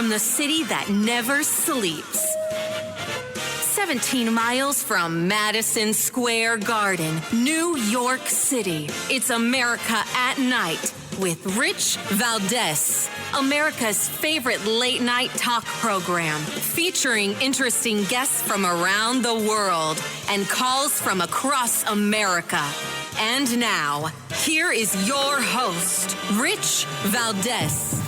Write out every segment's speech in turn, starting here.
from the city that never sleeps. 17 miles from Madison Square Garden, New York City. It's America at Night with Rich Valdez, America's favorite late-night talk program, featuring interesting guests from around the world and calls from across America. And now, here is your host, Rich Valdez.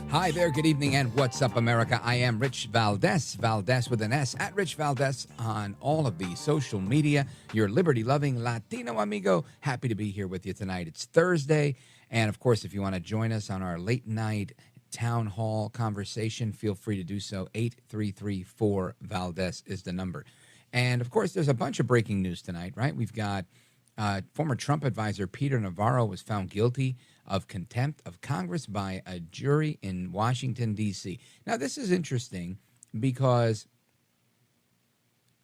Hi there, good evening, and what's up, America? I am Rich Valdez, Valdez with an S, at Rich Valdez on all of the social media. Your liberty-loving Latino amigo. Happy to be here with you tonight. It's Thursday, and of course, if you want to join us on our late-night town hall conversation, feel free to do so. 833-4-VALDEZ is the number. And, of course, there's a bunch of breaking news tonight, right? We've got former Trump advisor Peter Navarro was found guilty of contempt of Congress by a jury in Washington, D.C. Now, this is interesting because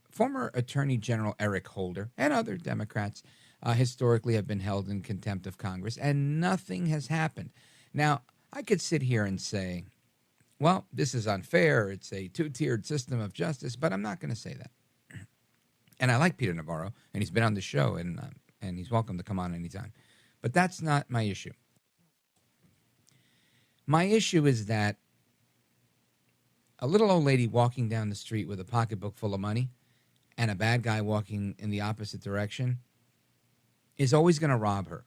former Attorney General Eric Holder and other Democrats historically have been held in contempt of Congress, and nothing has happened. Now, I could sit here and say, well, this is unfair. It's a two-tiered system of justice, but I'm not going to say that. And I like Peter Navarro, and he's been on the show, and he's welcome to come on anytime. But that's not my issue. My issue is that a little old lady walking down the street with a pocketbook full of money and a bad guy walking in the opposite direction is always going to rob her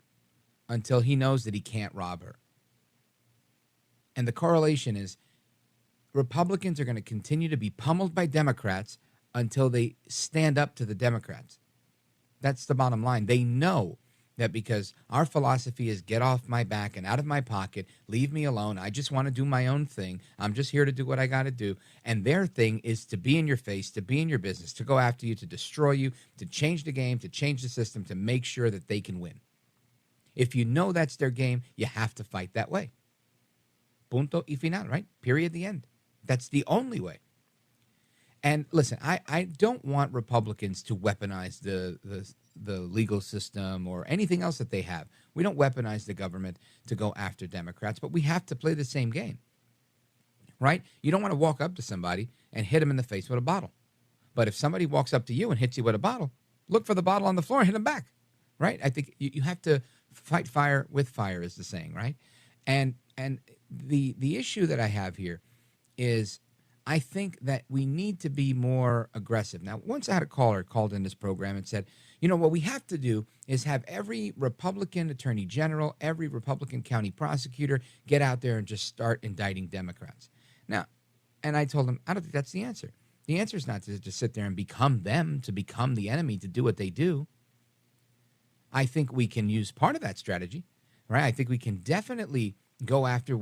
until he knows that he can't rob her. And the correlation is Republicans are going to continue to be pummeled by Democrats until they stand up to the Democrats. That's the bottom line. They know that because our philosophy is get off my back and out of my pocket, leave me alone. I just want to do my own thing. I'm just here to do what I got to do. And their thing is to be in your face, to be in your business, to go after you, to destroy you, to change the game, to change the system, to make sure that they can win. If you know that's their game, you have to fight that way. Punto y final, right? Period, the end. That's the only way. And listen, I don't want Republicans to weaponize the legal system or anything else that they have. We don't weaponize the government to go after Democrats, but we have to play the same game, right? You don't want to walk up to somebody and hit them in the face with a bottle. But if somebody walks up to you and hits you with a bottle, look for the bottle on the floor and hit them back, right? I think you have to fight fire with fire is the saying, right? And the issue that I have here is I think that we need to be more aggressive. Now, once I had a caller called in this program and said, you know, what we have to do is have every Republican attorney general, every Republican county prosecutor get out there and just start indicting Democrats. Now, and I told him, I don't think that's the answer. The answer is not to just sit there and become them, to become the enemy, to do what they do. I think we can use part of that strategy, right? I think we can definitely go after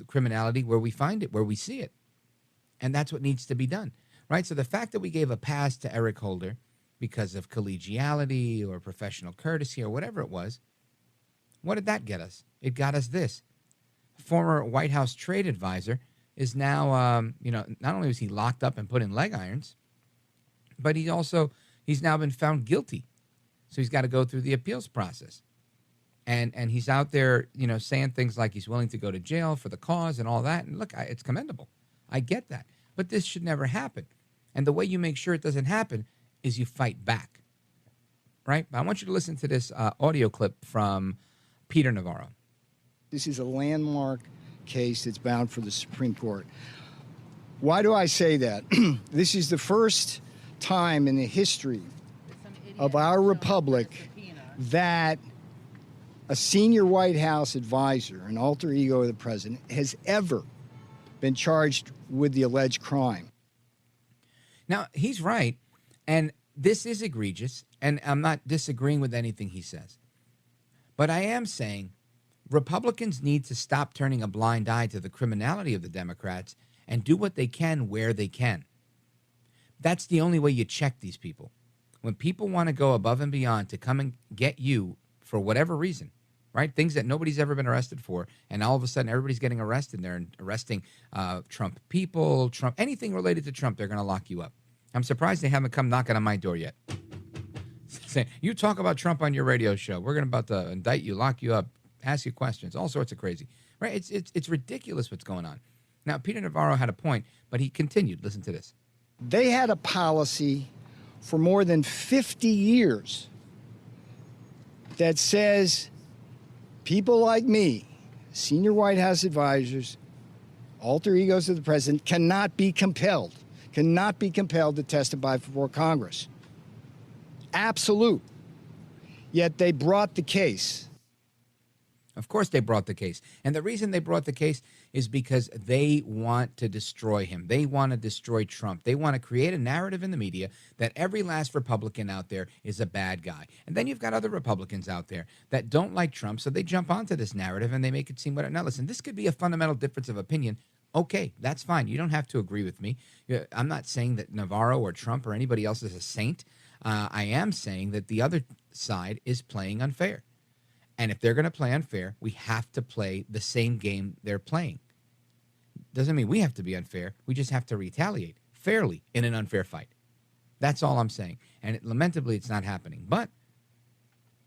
criminality where we find it, where we see it. And that's what needs to be done, right? So the fact that we gave a pass to Eric Holder because of collegiality or professional courtesy or whatever it was, what did that get us? It got us this. Former White House trade advisor is now, not only was he locked up and put in leg irons, but he's now been found guilty. So he's got to go through the appeals process. And he's out there, saying things like he's willing to go to jail for the cause and all that. And look, it's commendable. I get that. But this should never happen. And the way you make sure it doesn't happen is you fight back, right? I want you to listen to this audio clip from Peter Navarro. This is a landmark case that's bound for the Supreme Court. Why do I say that? This is the first time in the history of our republic that a senior White House advisor, an alter ego of the president, has ever been charged with the alleged crime. Now, he's right, and this is egregious, and I'm not disagreeing with anything he says. But I am saying Republicans need to stop turning a blind eye to the criminality of the Democrats and do what they can where they can. That's the only way you check these people. When people want to go above and beyond to come and get you for whatever reason, right? Things that nobody's ever been arrested for, and all of a sudden everybody's getting arrested there and arresting Trump people, anything related to Trump, they're going to lock you up. I'm surprised they haven't come knocking on my door yet. Saying, you talk about Trump on your radio show, we're about to indict you, lock you up, ask you questions, all sorts of crazy. right? It's ridiculous what's going on. Now, Peter Navarro had a point, but he continued. Listen to this. They had a policy for more than 50 years that says people like me, senior White House advisors, alter egos of the president, cannot be compelled to testify before Congress. Absolute. Yet they brought the case. Of course they brought the case. And the reason they brought the case is because they want to destroy him. They want to destroy Trump. They want to create a narrative in the media that every last Republican out there is a bad guy. And then you've got other Republicans out there that don't like Trump, so they jump onto this narrative and they make it seem what. Now, listen, this could be a fundamental difference of opinion. Okay, that's fine. You don't have to agree with me. I'm not saying that Navarro or Trump or anybody else is a saint. I am saying that the other side is playing unfair. And if they're going to play unfair, we have to play the same game they're playing. Doesn't mean we have to be unfair. We just have to retaliate fairly in an unfair fight. That's all I'm saying. And lamentably, it's not happening. But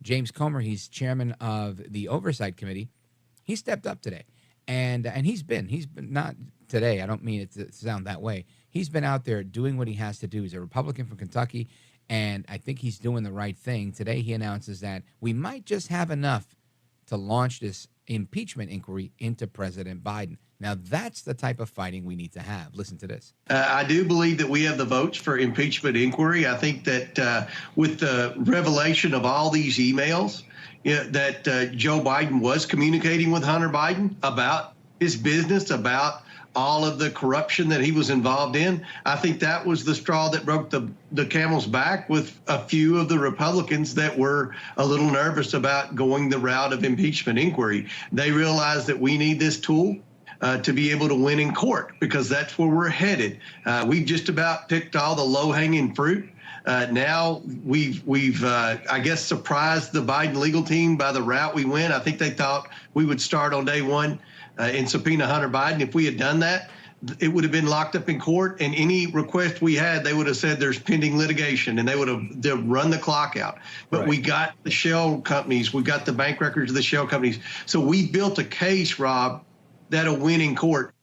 James Comer, he's chairman of the Oversight Committee, he stepped up today. And he's been not today. I don't mean it to sound that way. He's been out there doing what he has to do. He's a Republican from Kentucky. And I think he's doing the right thing. Today he announces that we might just have enough to launch this impeachment inquiry into President Biden. Now, that's the type of fighting we need to have. Listen to this. I do believe that we have the votes for impeachment inquiry. I think that with the revelation of all these emails, that Joe Biden was communicating with Hunter Biden about his business, about all of the corruption that he was involved in. I think that was the straw that broke the camel's back with a few of the Republicans that were a little nervous about going the route of impeachment inquiry. They realized that we need this tool to be able to win in court, because that's where we're headed. We've just about picked all the low-hanging fruit. Now we've I guess, surprised the Biden legal team by the route we went. I think they thought we would start on day one and subpoena Hunter Biden. If we had done that, it would have been locked up in court, and any request we had, they would have said there's pending litigation, and they would have run the clock out. But right. We got the shell companies, we got the bank records of the shell companies. So we built a case, Rob, that'll win in court.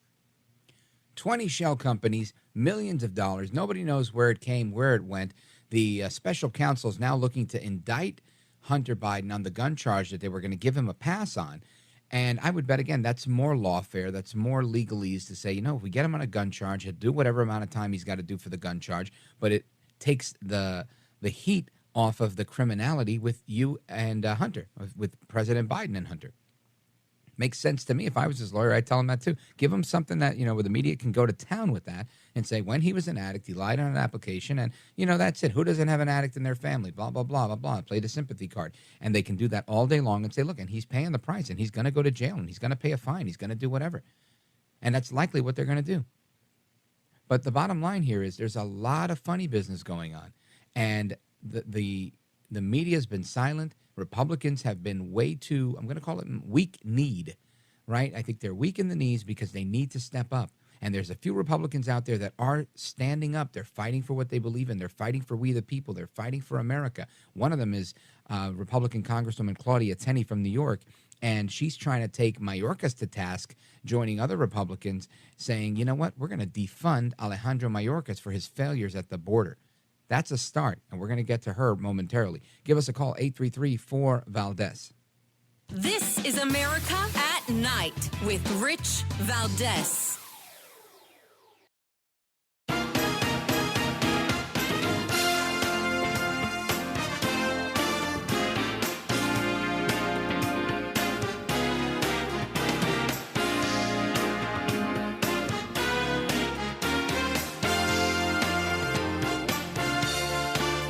20 shell companies, millions of dollars. Nobody knows where it came, where it went. The special counsel is now looking to indict Hunter Biden on the gun charge that they were going to give him a pass on. And I would bet, again, that's more lawfare. That's more legalese to say, if we get him on a gun charge, he'll do whatever amount of time he's got to do for the gun charge. But it takes the heat off of the criminality with you and Hunter, with President Biden and Hunter. Makes sense to me. If I was his lawyer, I'd tell him that too. Give him something that, where the media can go to town with that and say, when he was an addict, he lied on an application, and, that's it. Who doesn't have an addict in their family? Blah, blah, blah, blah, blah. Play the sympathy card. And they can do that all day long and say, look, and he's paying the price, and he's going to go to jail, and he's going to pay a fine. He's going to do whatever. And that's likely what they're going to do. But the bottom line here is there's a lot of funny business going on. And the media's been silent. Republicans have been way too, I'm going to call it weak-kneed, right? I think they're weak in the knees because they need to step up. And there's a few Republicans out there that are standing up. They're fighting for what they believe in. They're fighting for we the people. They're fighting for America. One of them is Republican Congresswoman Claudia Tenney from New York, and she's trying to take Mayorkas to task, joining other Republicans, saying, you know what, we're going to defund Alejandro Mayorkas for his failures at the border. That's a start, and we're going to get to her momentarily. Give us a call, 833-4-VALDEZ. This is America at Night with Rich Valdez.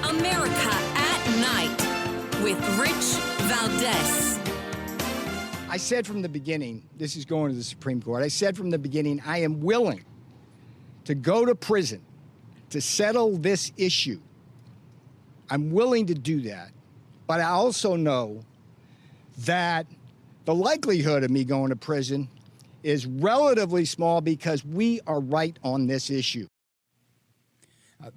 America at Night with Rich Valdez. I said from the beginning, this is going to the Supreme Court, I said from the beginning, I am willing to go to prison to settle this issue. I'm willing to do that. But I also know that the likelihood of me going to prison is relatively small because we are right on this issue.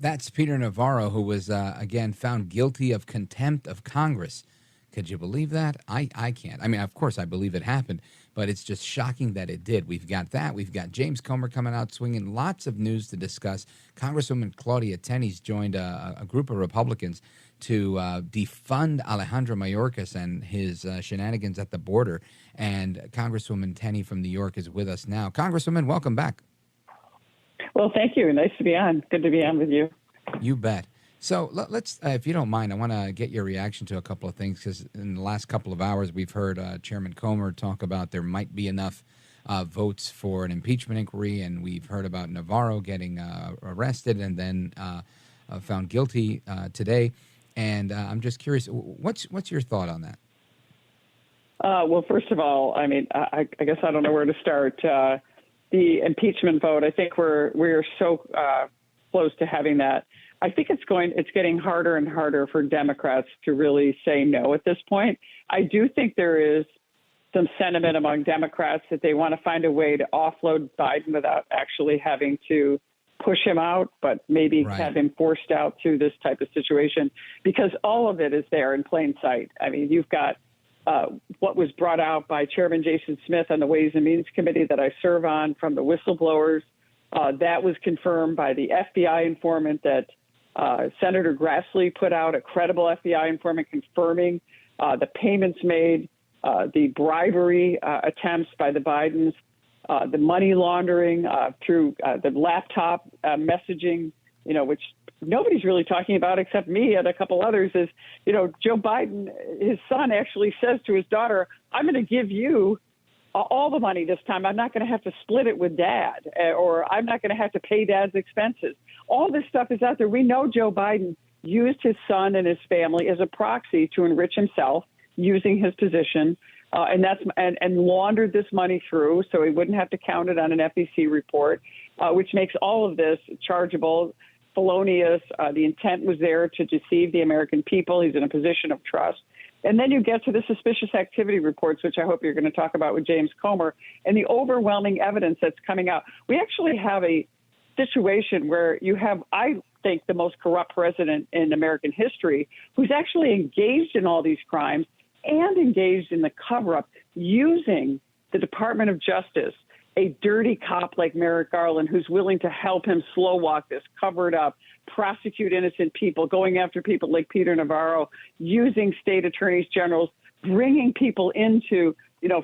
That's Peter Navarro, who was, again, found guilty of contempt of Congress. Could you believe that? I can't. I mean, of course, I believe it happened, but it's just shocking that it did. We've got that. We've got James Comer coming out swinging. Lots of news to discuss. Congresswoman Claudia Tenney's joined a group of Republicans to defund Alejandro Mayorkas and his shenanigans at the border. And Congresswoman Tenney from New York is with us now. Congresswoman, welcome back. Well, thank you. Nice to be on. Good to be on with you. You bet. So let's, if you don't mind, I want to get your reaction to a couple of things, because in the last couple of hours, we've heard Chairman Comer talk about there might be enough votes for an impeachment inquiry, and we've heard about Navarro getting arrested and then found guilty today. And I'm just curious, what's your thought on that? Well, first of all, I mean, I guess I don't know where to start. The impeachment vote, I think we're so close to having that. I think it's getting harder and harder for Democrats to really say no at this point. I do think there is some sentiment among Democrats that they want to find a way to offload Biden without actually having to push him out, but maybe have him forced out through this type of situation, because all of it is there in plain sight. I mean, you've got what was brought out by Chairman Jason Smith on the Ways and Means Committee that I serve on from the whistleblowers. That was confirmed by the FBI informant that Senator Grassley put out, a credible FBI informant confirming the payments made, the bribery attempts by the Bidens, the money laundering through the laptop messaging, which nobody's really talking about except me and a couple others, is, Joe Biden, his son actually says to his daughter, I'm going to give you all the money this time. I'm not going to have to split it with dad, or I'm not going to have to pay dad's expenses. All this stuff is out there. We know Joe Biden used his son and his family as a proxy to enrich himself using his position, and laundered this money through so he wouldn't have to count it on an FEC report, which makes all of this chargeable, felonious. The intent was there to deceive the American people. He's in a position of trust. And then you get to the suspicious activity reports, which I hope you're going to talk about with James Comer, and the overwhelming evidence that's coming out. We actually have a situation where you have, I think, the most corrupt president in American history, who's actually engaged in all these crimes and engaged in the cover-up using the Department of Justice, a dirty cop like Merrick Garland, who's willing to help him slow walk this, cover it up, prosecute innocent people, going after people like Peter Navarro, using state attorneys generals, bringing people into,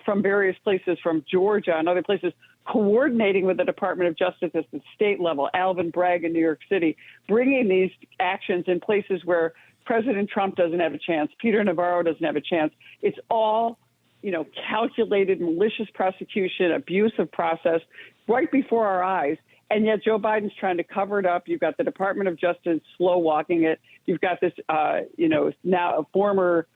from various places, from Georgia and other places, coordinating with the Department of Justice at the state level, Alvin Bragg in New York City, bringing these actions in places where President Trump doesn't have a chance, Peter Navarro doesn't have a chance. It's all calculated, malicious prosecution, abuse of process right before our eyes. And yet Joe Biden's trying to cover it up. You've got the Department of Justice slow walking it. You've got this, now a former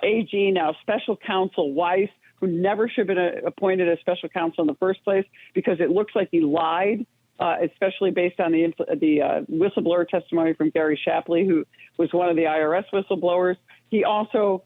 AG, now special counsel Weiss, who never should have been appointed as special counsel in the first place, because it looks like he lied, especially based on the whistleblower testimony from Gary Shapley, who was one of the IRS whistleblowers. He also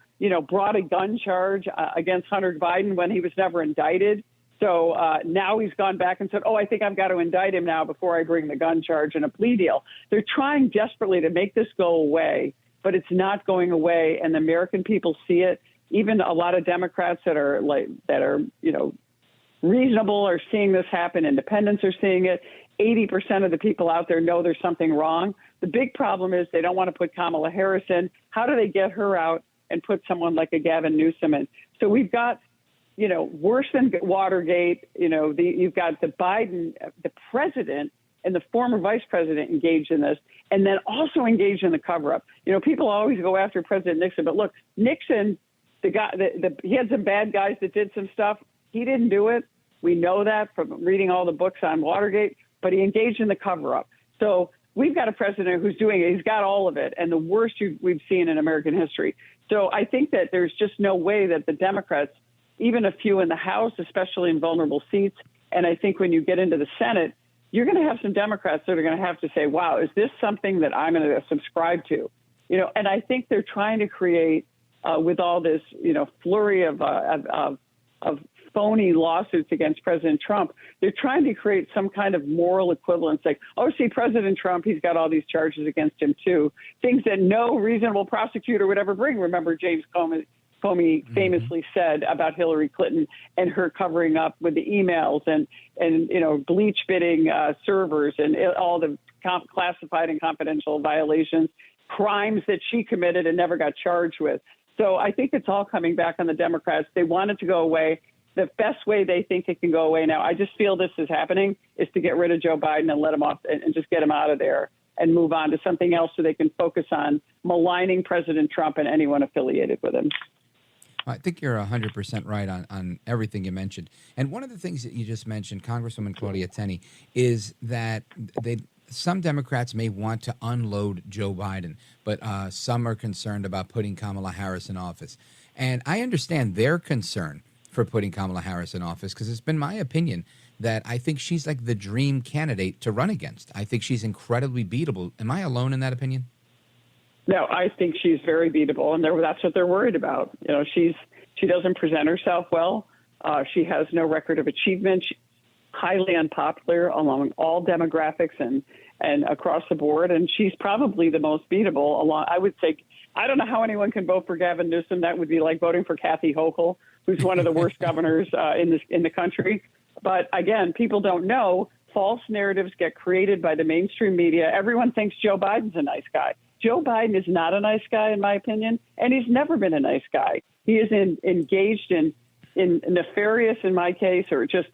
brought a gun charge against Hunter Biden when he was never indicted. So now he's gone back and said, I think I've got to indict him now before I bring the gun charge and a plea deal. They're trying desperately to make this go away, but it's not going away. And the American people see it. Even a lot of Democrats that are reasonable are seeing this happen. Independents are seeing it. 80% of the people out there know there's something wrong. The big problem is they don't want to put Kamala Harris in. How do they get her out and put someone like a Gavin Newsom in? So we've got, worse than Watergate, you've got the Biden, the president and the former vice president engaged in this, and then also engaged in the cover-up. People always go after President Nixon, but look, Nixon, the guy, he had some bad guys that did some stuff. He didn't do it. We know that from reading all the books on Watergate, but he engaged in the cover-up. So we've got a president who's doing it. He's got all of it, and the worst we've seen in American history. So I think that there's just no way that the Democrats, even a few in the House, especially in vulnerable seats, and I think when you get into the Senate, you're going to have some Democrats that are going to have to say, wow, is this something that I'm going to subscribe to? And I think they're trying to create, with all this, flurry of phony lawsuits against President Trump, they're trying to create some kind of moral equivalence, like, see, President Trump, he's got all these charges against him too, things that no reasonable prosecutor would ever bring. Remember James Comey famously said about Hillary Clinton and her covering up with the emails and bleach bidding servers and all the classified and confidential violations, crimes that she committed and never got charged with. So I think it's all coming back on the Democrats. They want it to go away. The best way they think it can go away now, I just feel this is happening, is to get rid of Joe Biden and let him off and just get him out of there and move on to something else so they can focus on maligning President Trump and anyone affiliated with him. I think you're 100% right on everything you mentioned. And one of the things that you just mentioned, Congresswoman Claudia Tenney, is that some Democrats may want to unload Joe Biden, but some are concerned about putting Kamala Harris in office. And I understand their concern for putting Kamala Harris in office because it's been my opinion that I think she's like the dream candidate to run against. I think she's incredibly beatable. Am I alone in that opinion? No, I think she's very beatable, and that's what they're worried about. She doesn't present herself well. She has no record of achievement. She's highly unpopular along all demographics and across the board, and she's probably the most beatable. I would say, I don't know how anyone can vote for Gavin Newsom. That would be like voting for Kathy Hochul, who's one of the worst governors in the country. But again, people don't know. False narratives get created by the mainstream media. Everyone thinks Joe Biden's a nice guy. Joe Biden is not a nice guy, in my opinion, and he's never been a nice guy. He is engaged in nefarious, in my case, or just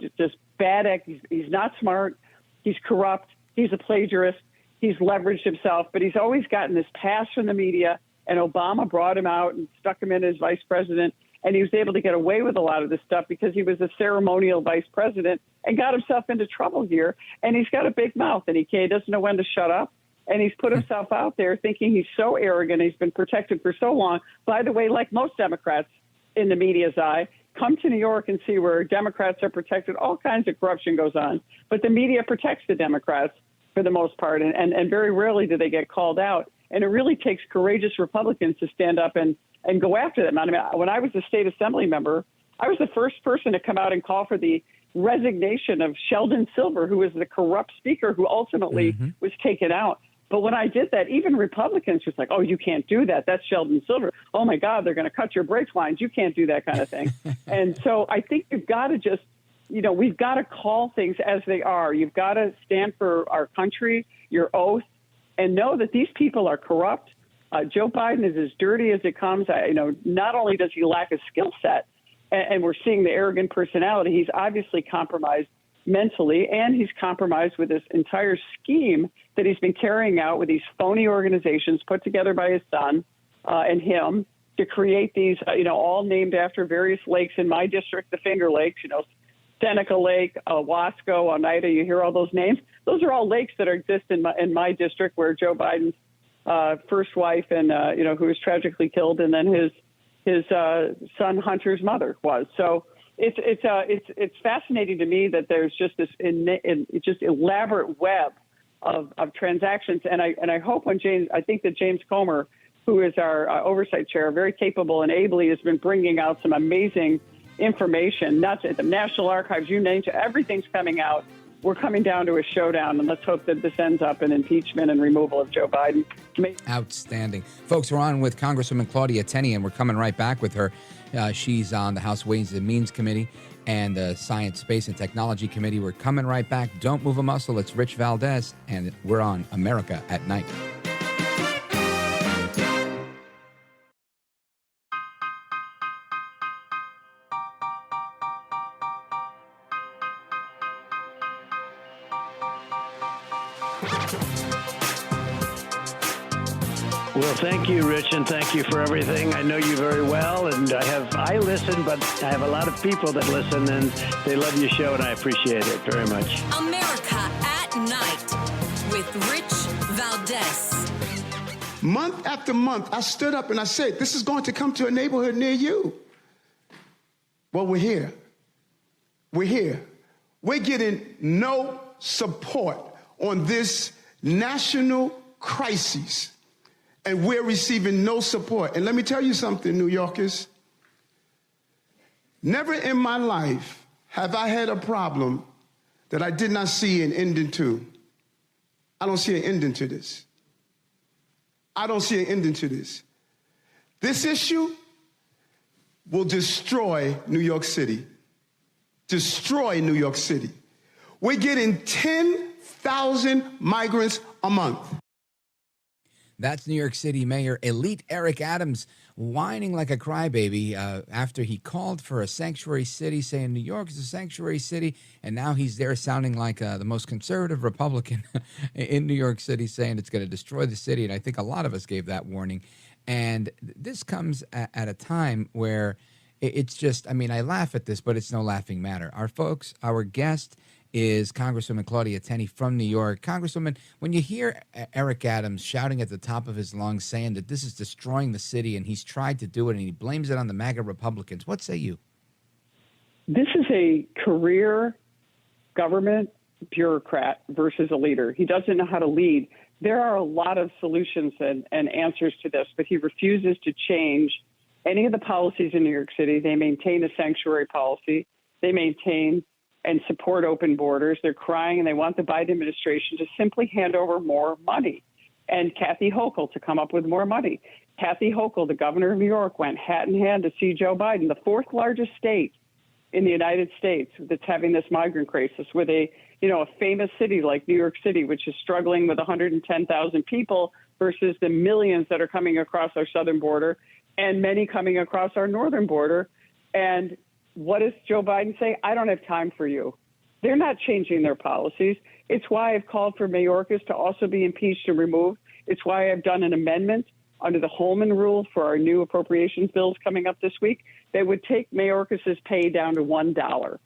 bad act. He's not smart. He's corrupt. He's a plagiarist. He's leveraged himself, but he's always gotten this pass from the media, and Obama brought him out and stuck him in as vice president, and he was able to get away with a lot of this stuff because he was a ceremonial vice president and got himself into trouble here, and he's got a big mouth, and he doesn't know when to shut up. And he's put himself out there thinking he's so arrogant. He's been protected for so long. By the way, like most Democrats in the media's eye, come to New York and see where Democrats are protected. All kinds of corruption goes on. But the media protects the Democrats for the most part. And very rarely do they get called out. And it really takes courageous Republicans to stand up and go after them. I mean, when I was a state assembly member, I was the first person to come out and call for the resignation of Sheldon Silver, who was the corrupt speaker who ultimately was taken out. But when I did that, even Republicans was like, oh, you can't do that. That's Sheldon Silver. Oh, my God, they're going to cut your brakes lines. You can't do that kind of thing. And so I think you've got to just, we've got to call things as they are. You've got to stand for our country, your oath, and know that these people are corrupt. Joe Biden is as dirty as it comes. Not only does he lack a skill set, and we're seeing the arrogant personality, he's obviously compromised mentally, and he's compromised with this entire scheme that he's been carrying out with these phony organizations put together by his son and him to create these, all named after various lakes in my district, the Finger Lakes, Seneca Lake, Wasco, Oneida. You hear all those names? Those are all lakes that exist in my district where Joe Biden's first wife and, who was tragically killed, and then his son Hunter's mother was. So it's fascinating to me that there's just this just elaborate web of transactions, and I hope I think that James Comer, who is our oversight chair, very capable and ably, has been bringing out some amazing information. Not at the National Archives, you name it, everything's coming out. We're coming down to a showdown, and let's hope that this ends up in impeachment and removal of Joe Biden. Outstanding. Folks, we're on with Congresswoman Claudia Tenney, and we're coming right back with her. She's on the House Ways and Means Committee and the Science, Space, and Technology Committee. We're coming right back. Don't move a muscle. It's Rich Valdez, and we're on America at Night. Well, thank you, Rich, and thank you for everything. I know you very well, and I listen, but I have a lot of people that listen, and they love your show, and I appreciate it very much. America at Night with Rich Valdez. Month after month, I stood up and I said, this is going to come to a neighborhood near you. Well, we're here. We're here. We're getting no support on this national crisis. And we're receiving no support. And let me tell you something, New Yorkers. Never in my life have I had a problem that I did not see an ending to. I don't see an ending to this. I don't see an ending to this. This issue will destroy New York City. Destroy New York City. We're getting 10,000 migrants a month. That's New York City Mayor Elite Eric Adams whining like a crybaby after he called for a sanctuary city, saying New York is a sanctuary city, and now he's there sounding like the most conservative Republican in New York City, saying it's going to destroy the city, and I think a lot of us gave that warning. And this comes at a time where it's just, I mean, I laugh at this, but it's no laughing matter. Our guest is Congresswoman Claudia Tenney from New York. Congresswoman, when you hear Eric Adams shouting at the top of his lungs saying that this is destroying the city and he's tried to do it and he blames it on the MAGA Republicans, what say you? This is a career government bureaucrat versus a leader. He doesn't know how to lead. There are a lot of solutions and answers to this, but he refuses to change any of the policies in New York City. They maintain a sanctuary policy. They maintain and support open borders. They're crying and they want the Biden administration to simply hand over more money and Kathy Hochul to come up with more money. Kathy Hochul, the governor of New York, went hat in hand to see Joe Biden, the fourth largest state in the United States that's having this migrant crisis, with a famous city like New York City, which is struggling with 110,000 people versus the millions that are coming across our southern border and many coming across our northern border. And what does Joe Biden say? I don't have time for you. They're not changing their policies. It's why I've called for Mayorkas to also be impeached and removed. It's why I've done an amendment under the Holman rule for our new appropriations bills coming up this week that would take Mayorkas's pay down to $1.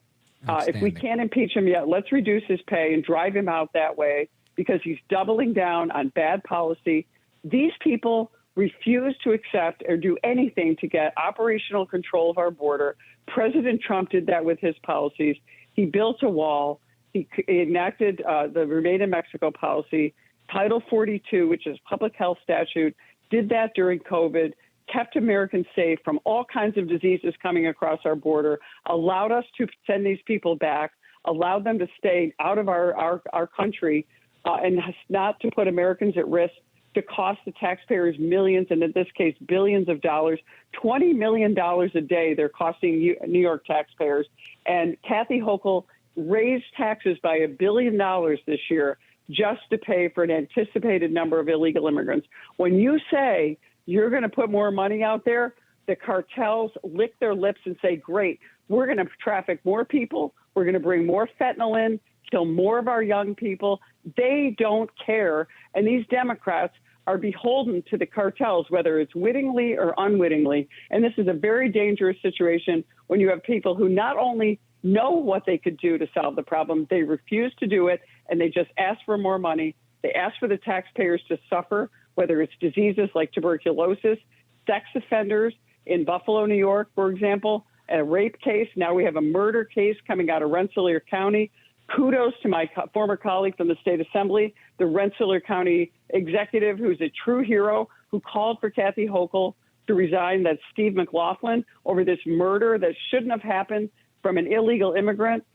If we can't impeach him yet, let's reduce his pay and drive him out that way, because he's doubling down on bad policy. These people refuse to accept or do anything to get operational control of our border. President Trump did that with his policies. He built a wall. He enacted the Remain in Mexico policy. Title 42, which is a public health statute, did that during COVID, kept Americans safe from all kinds of diseases coming across our border, allowed us to send these people back, allowed them to stay out of our country, and not to put Americans at risk, to cost the taxpayers millions, and in this case, billions of dollars. $20 million a day they're costing New York taxpayers. And Kathy Hochul raised taxes by $1 billion this year just to pay for an anticipated number of illegal immigrants. When you say you're going to put more money out there, the cartels lick their lips and say, great, we're going to traffic more people. We're going to bring more fentanyl in, kill more of our young people. They don't care. And these Democrats are beholden to the cartels, whether it's wittingly or unwittingly. And this is a very dangerous situation when you have people who not only know what they could do to solve the problem, they refuse to do it, and they just ask for more money. They ask for the taxpayers to suffer, whether it's diseases like tuberculosis, sex offenders in Buffalo, New York, for example, a rape case. Now we have a murder case coming out of Rensselaer County. Kudos to my former colleague from the state assembly, the Rensselaer County executive, who's a true hero, who called for Kathy Hochul to resign. That's Steve McLaughlin, over this murder that shouldn't have happened from an illegal immigrants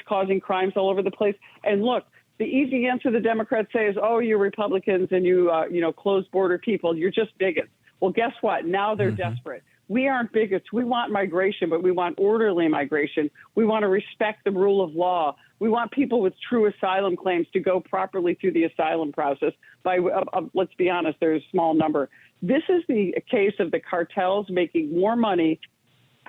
causing crimes all over the place. And look, the easy answer the Democrats say is, oh, you're Republicans and you closed border people. You're just bigots. Well, guess what? Now they're desperate. We aren't bigots. We want migration, but we want orderly migration. We want to respect the rule of law. We want people with true asylum claims to go properly through the asylum process. Let's be honest, there's a small number. This is the case of the cartels making more money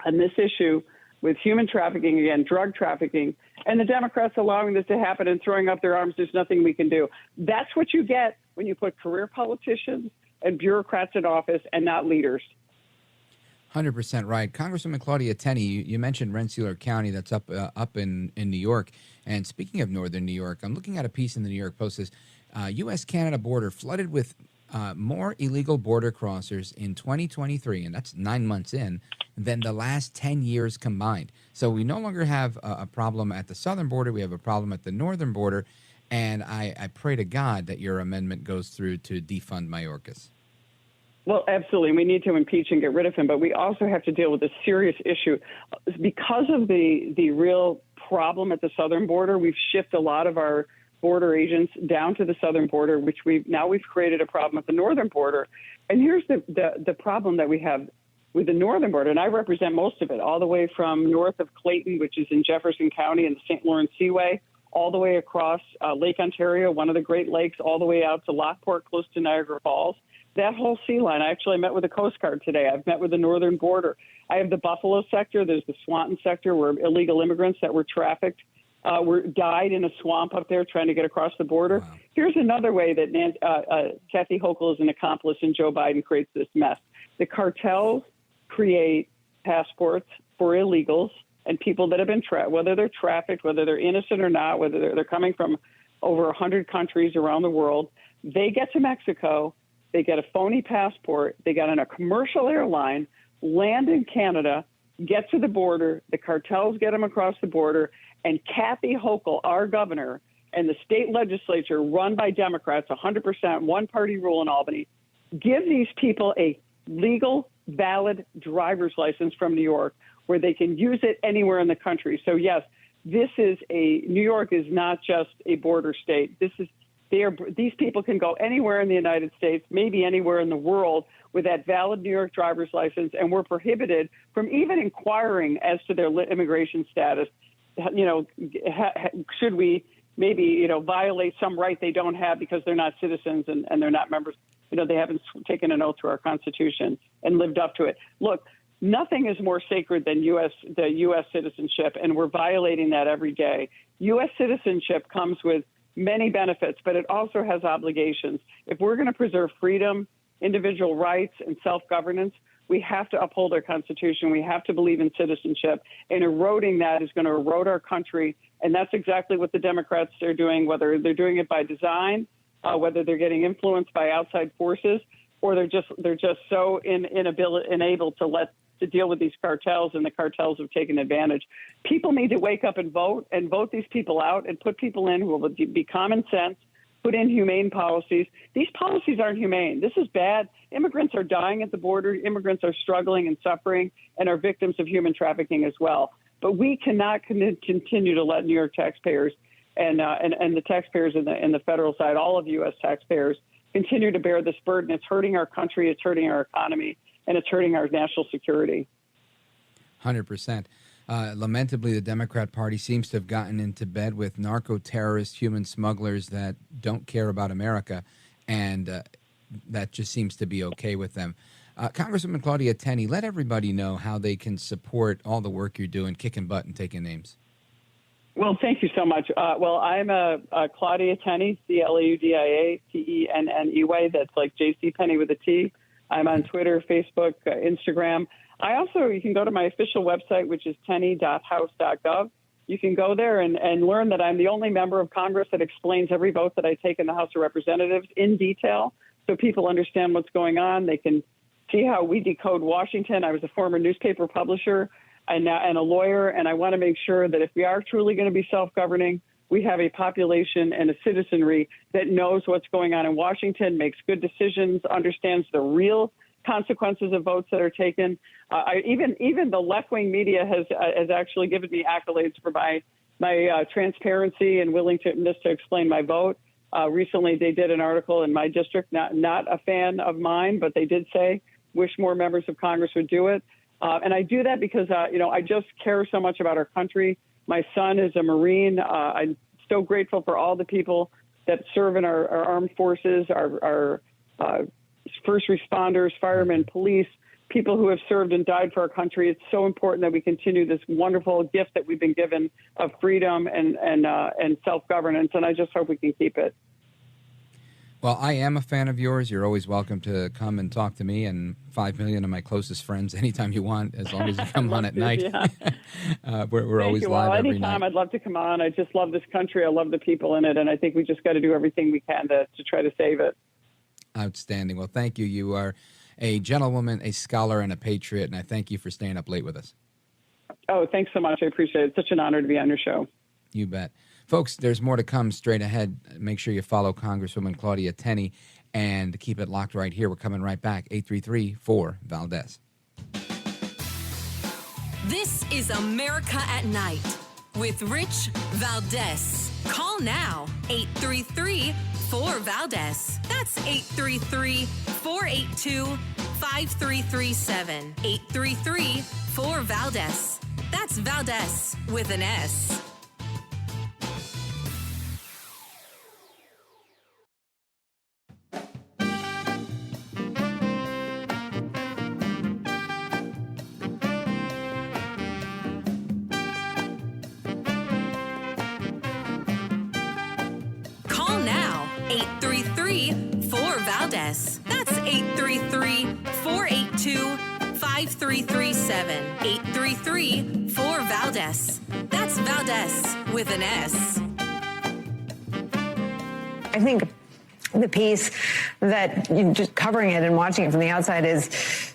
on this issue with human trafficking, again, drug trafficking, and the Democrats allowing this to happen and throwing up their arms. There's nothing we can do. That's what you get when you put career politicians and bureaucrats in office and not leaders. 100% right. Congresswoman Claudia Tenney, you mentioned Rensselaer County, that's up in New York. And speaking of northern New York, I'm looking at a piece in the New York Post that says U.S.-Canada border flooded with more illegal border crossers in 2023, and that's 9 months in, than the last 10 years combined. So we no longer have a problem at the southern border. We have a problem at the northern border. And I pray to God that your amendment goes through to defund Mayorkas. Well, absolutely. We need to impeach and get rid of him, but we also have to deal with a serious issue. Because of the real problem at the southern border, we've shifted a lot of our border agents down to the southern border, which we've created a problem at the northern border. And here's the problem that we have. with the northern border, and I represent most of it, all the way from north of Clayton, which is in Jefferson County and the St. Lawrence Seaway, all the way across Lake Ontario, one of the Great Lakes, all the way out to Lockport, close to Niagara Falls. That whole sea line, I actually met with the Coast Guard today. I've met with the northern border. I have the Buffalo sector. There's the Swanton sector where illegal immigrants that were trafficked died in a swamp up there trying to get across the border. Wow. Here's another way that Kathy Hochul is an accomplice and Joe Biden creates this mess. The cartels create passports for illegals and people that have been whether they're trafficked, whether they're innocent or not, whether they're coming from over 100 countries around the world. They get to Mexico, they get a phony passport, they get on a commercial airline, land in Canada, get to the border, the cartels get them across the border, and Kathy Hochul, our governor, and the state legislature run by Democrats, 100% one-party rule in Albany, give these people a legal, valid driver's license from New York where they can use it anywhere in the country. So, yes, New York is not just a border state. These people can go anywhere in the United States, maybe anywhere in the world with that valid New York driver's license, and we're prohibited from even inquiring as to their immigration status. Should we maybe, violate some right they don't have because they're not citizens and they're not members, they haven't taken an oath to our Constitution and lived up to it. Look, nothing is more sacred than the U.S. citizenship, and we're violating that every day. U.S. citizenship comes with many benefits, but it also has obligations. If we're going to preserve freedom, individual rights, and self-governance, we have to uphold our Constitution. We have to believe in citizenship, and eroding that is going to erode our country. And that's exactly what the Democrats are doing, whether they're doing it by design, whether they're getting influenced by outside forces, or they're just so unable to deal with these cartels, and the cartels have taken advantage. People need to wake up and vote these people out and put people in who will be common sense, put in humane policies. These policies aren't humane. This is bad. Immigrants are dying at the border. Immigrants are struggling and suffering and are victims of human trafficking as well. But we cannot continue to let New York taxpayers and the taxpayers in the federal side, all of U.S. taxpayers, continue to bear this burden. It's hurting our country. It's hurting our economy. And it's hurting our national security. 100%. Lamentably, the Democrat Party seems to have gotten into bed with narco-terrorist human smugglers that don't care about America, and that just seems to be okay with them. Congresswoman Claudia Tenney, let everybody know how they can support all the work you're doing, kicking butt and taking names. Well, thank you so much. I'm Claudia Tenney, CLAUDIA, that's like J.C. Penney with a T. I'm on Twitter, Facebook, Instagram. You can go to my official website, which is tenney.house.gov. You can go there and learn that I'm the only member of Congress that explains every vote that I take in the House of Representatives in detail, so people understand what's going on. They can see how we decode Washington. I was a former newspaper publisher and a lawyer, and I want to make sure that if we are truly going to be self-governing, we have a population and a citizenry that knows what's going on in Washington, makes good decisions, understands the real consequences of votes that are taken. Even the left-wing media has actually given me accolades for my transparency and willingness to explain my vote. Recently, they did an article in my district, not a fan of mine, but they did say, wish more members of Congress would do it. And I do that because, I just care so much about our country. My son is a Marine. I'm so grateful for all the people that serve in our armed forces, our first responders, firemen, police, people who have served and died for our country. It's so important that we continue this wonderful gift that we've been given of freedom and self-governance, and I just hope we can keep it. Well, I am a fan of yours. You're always welcome to come and talk to me and 5 million of my closest friends anytime you want, as long as you come on at night. Yeah. We're always live every anytime night. I'd love to come on. I just love this country. I love the people in it, and I think we just got to do everything we can to try to save it. Outstanding. Well, thank you. You are a gentlewoman, a scholar, and a patriot, and I thank you for staying up late with us. Oh, thanks so much. I appreciate it. It's such an honor to be on your show. You bet. Folks, there's more to come straight ahead. Make sure you follow Congresswoman Claudia Tenney and keep it locked right here. We're coming right back. 833-4-VALDEZ. This is America at Night with Rich Valdez. Call now, 833-4-VALDEZ. That's 833-482-5790. 833-4-5337. 833-4-VALDEZ. That's Valdez with an S. Call now, 833-4-VALDEZ. That's 833-482-5337. 833-4-VALDEZ. That's Valdez with an S. I think the piece that just covering it and watching it from the outside is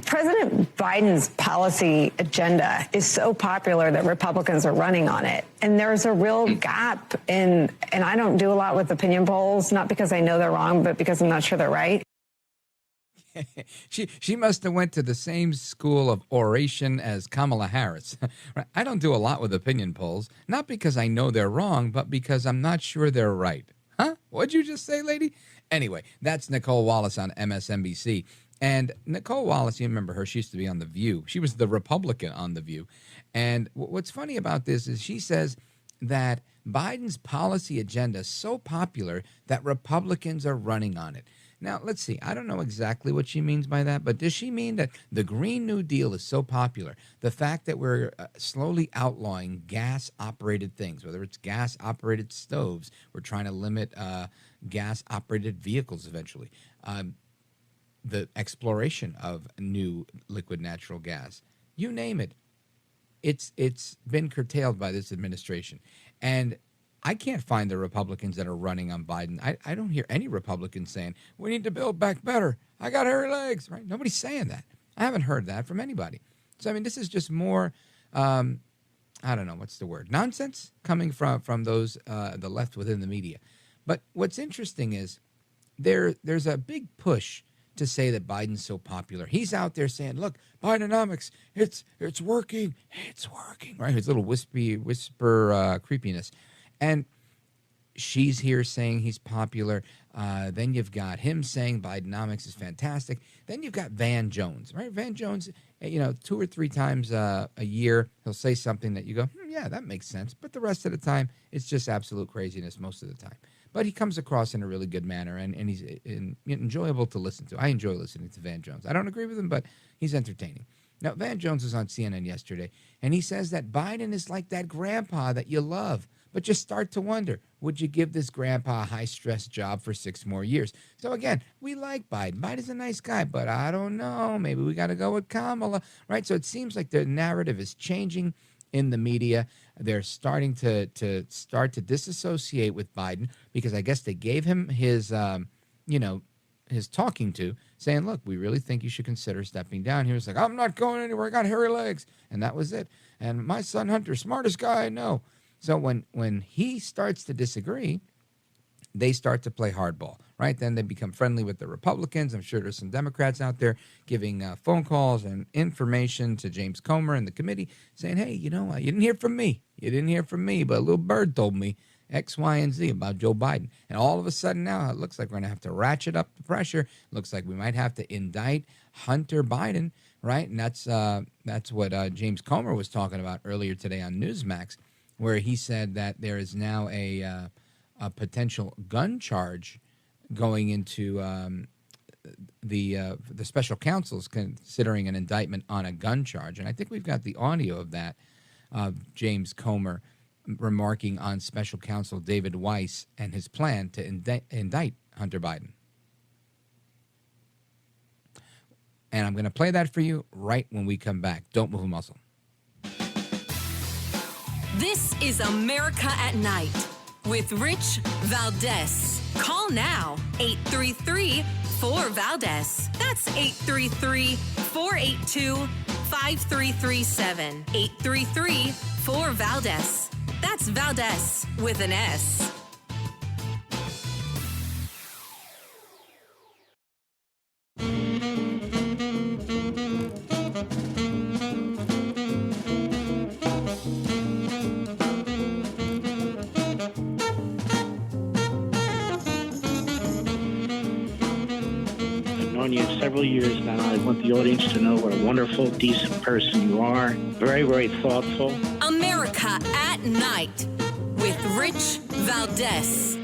President Biden's policy agenda is so popular that Republicans are running on it. And there's a real gap and I don't do a lot with opinion polls, not because I know they're wrong, but because I'm not sure they're right. She must have went to the same school of oration as Kamala Harris. I don't do a lot with opinion polls, not because I know they're wrong, but because I'm not sure they're right. Huh? What'd you just say, lady? Anyway, that's Nicole Wallace on MSNBC. And Nicole Wallace, you remember her, she used to be on The View. She was the Republican on The View. And what's funny about this is she says that Biden's policy agenda is so popular that Republicans are running on it. Now, let's see. I don't know exactly what she means by that, but does she mean that the Green New Deal is so popular, the fact that we're slowly outlawing gas-operated things, whether it's gas-operated stoves, we're trying to limit gas-operated vehicles eventually, the exploration of new liquid natural gas, you name it, it's been curtailed by this administration. And I can't find the Republicans that are running on Biden. I don't hear any Republicans saying, we need to build back better. I got hairy legs, right? Nobody's saying that. I haven't heard that from anybody. So, I mean, this is just more, I don't know, what's the word? Nonsense coming from those, the left within the media. But what's interesting is there's a big push to say that Biden's so popular. He's out there saying, look, Bidenomics, it's working. It's working, right? His little whisper creepiness. And she's here saying he's popular. Then you've got him saying Bidenomics is fantastic. Then you've got Van Jones, right? Van Jones, 2 or 3 times a year, he'll say something that you go, yeah, that makes sense. But the rest of the time, it's just absolute craziness most of the time. But he comes across in a really good manner, and he's enjoyable to listen to. I enjoy listening to Van Jones. I don't agree with him, but he's entertaining. Now, Van Jones was on CNN yesterday, and he says that Biden is like that grandpa that you love. But you start to wonder, would you give this grandpa a high-stress job for 6 more years? So, again, we like Biden. Biden's a nice guy, but I don't know. Maybe we got to go with Kamala, right? So it seems like the narrative is changing in the media. They're starting to disassociate with Biden because I guess they gave him his, his talking to, saying, look, we really think you should consider stepping down. He was like, I'm not going anywhere. I got hairy legs. And that was it. And my son Hunter, smartest guy I know. So when he starts to disagree, they start to play hardball, right? Then they become friendly with the Republicans. I'm sure there's some Democrats out there giving phone calls and information to James Comer and the committee saying, hey, you didn't hear from me. You didn't hear from me, but a little bird told me X, Y, and Z about Joe Biden. And all of a sudden now it looks like we're going to have to ratchet up the pressure. It looks like we might have to indict Hunter Biden, right? And that's what James Comer was talking about earlier today on Newsmax, where he said that there is now a potential gun charge going into the special counsel's considering an indictment on a gun charge. And I think we've got the audio of that, James Comer remarking on special counsel David Weiss and his plan to indict Hunter Biden. And I'm going to play that for you right when we come back. Don't move a muscle. This is America at Night with Rich Valdez. Call now, 833-4-VALDEZ. That's 833-482-5337. 833-4-VALDEZ. That's Valdez with an S. known you several years now. I want the audience to know what a wonderful, decent person you are. Very, very thoughtful. America at Night with Rich Valdez.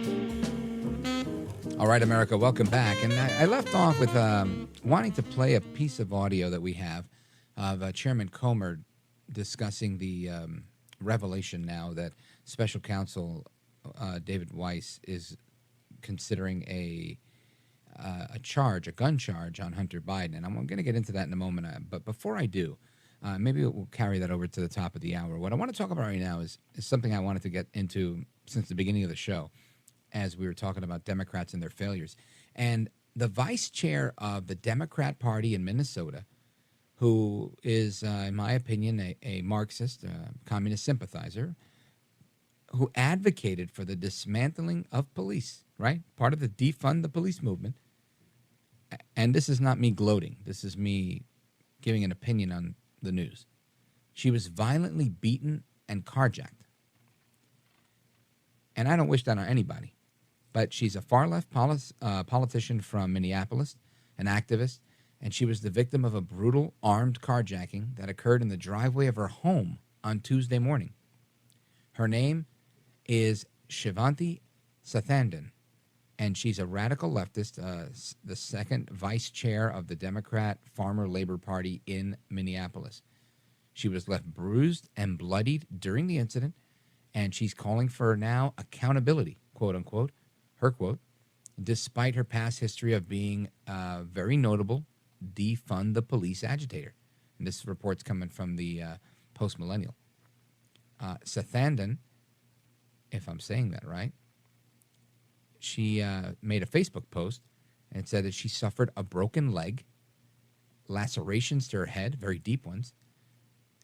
All right, America, welcome back. And I left off with wanting to play a piece of audio that we have of Chairman Comer discussing the revelation now that Special Counsel David Weiss is considering a gun charge on Hunter Biden. And I'm going to get into that in a moment. But before I do, maybe we'll carry that over to the top of the hour. What I want to talk about right now is something I wanted to get into since the beginning of the show, as we were talking about Democrats and their failures. And the vice chair of the Democrat Party in Minnesota, who is, in my opinion, a Marxist, communist sympathizer, who advocated for the dismantling of police, right? Part of the defund the police movement. And this is not me gloating. This is me giving an opinion on the news. She was violently beaten and carjacked. And I don't wish that on anybody. But she's a far-left politician from Minneapolis, an activist, and she was the victim of a brutal armed carjacking that occurred in the driveway of her home on Tuesday morning. Her name is Shivanti Sathandan, and she's a radical leftist, the second vice chair of the Democrat Farmer Labor Party in Minneapolis. She was left bruised and bloodied during the incident, and she's calling for now accountability, quote unquote, her quote, despite her past history of being a very notable defund the police agitator. And this report's coming from the Post-Millennial. Sathandan, if I'm saying that right, she made a Facebook post and said that she suffered a broken leg, lacerations to her head, very deep ones,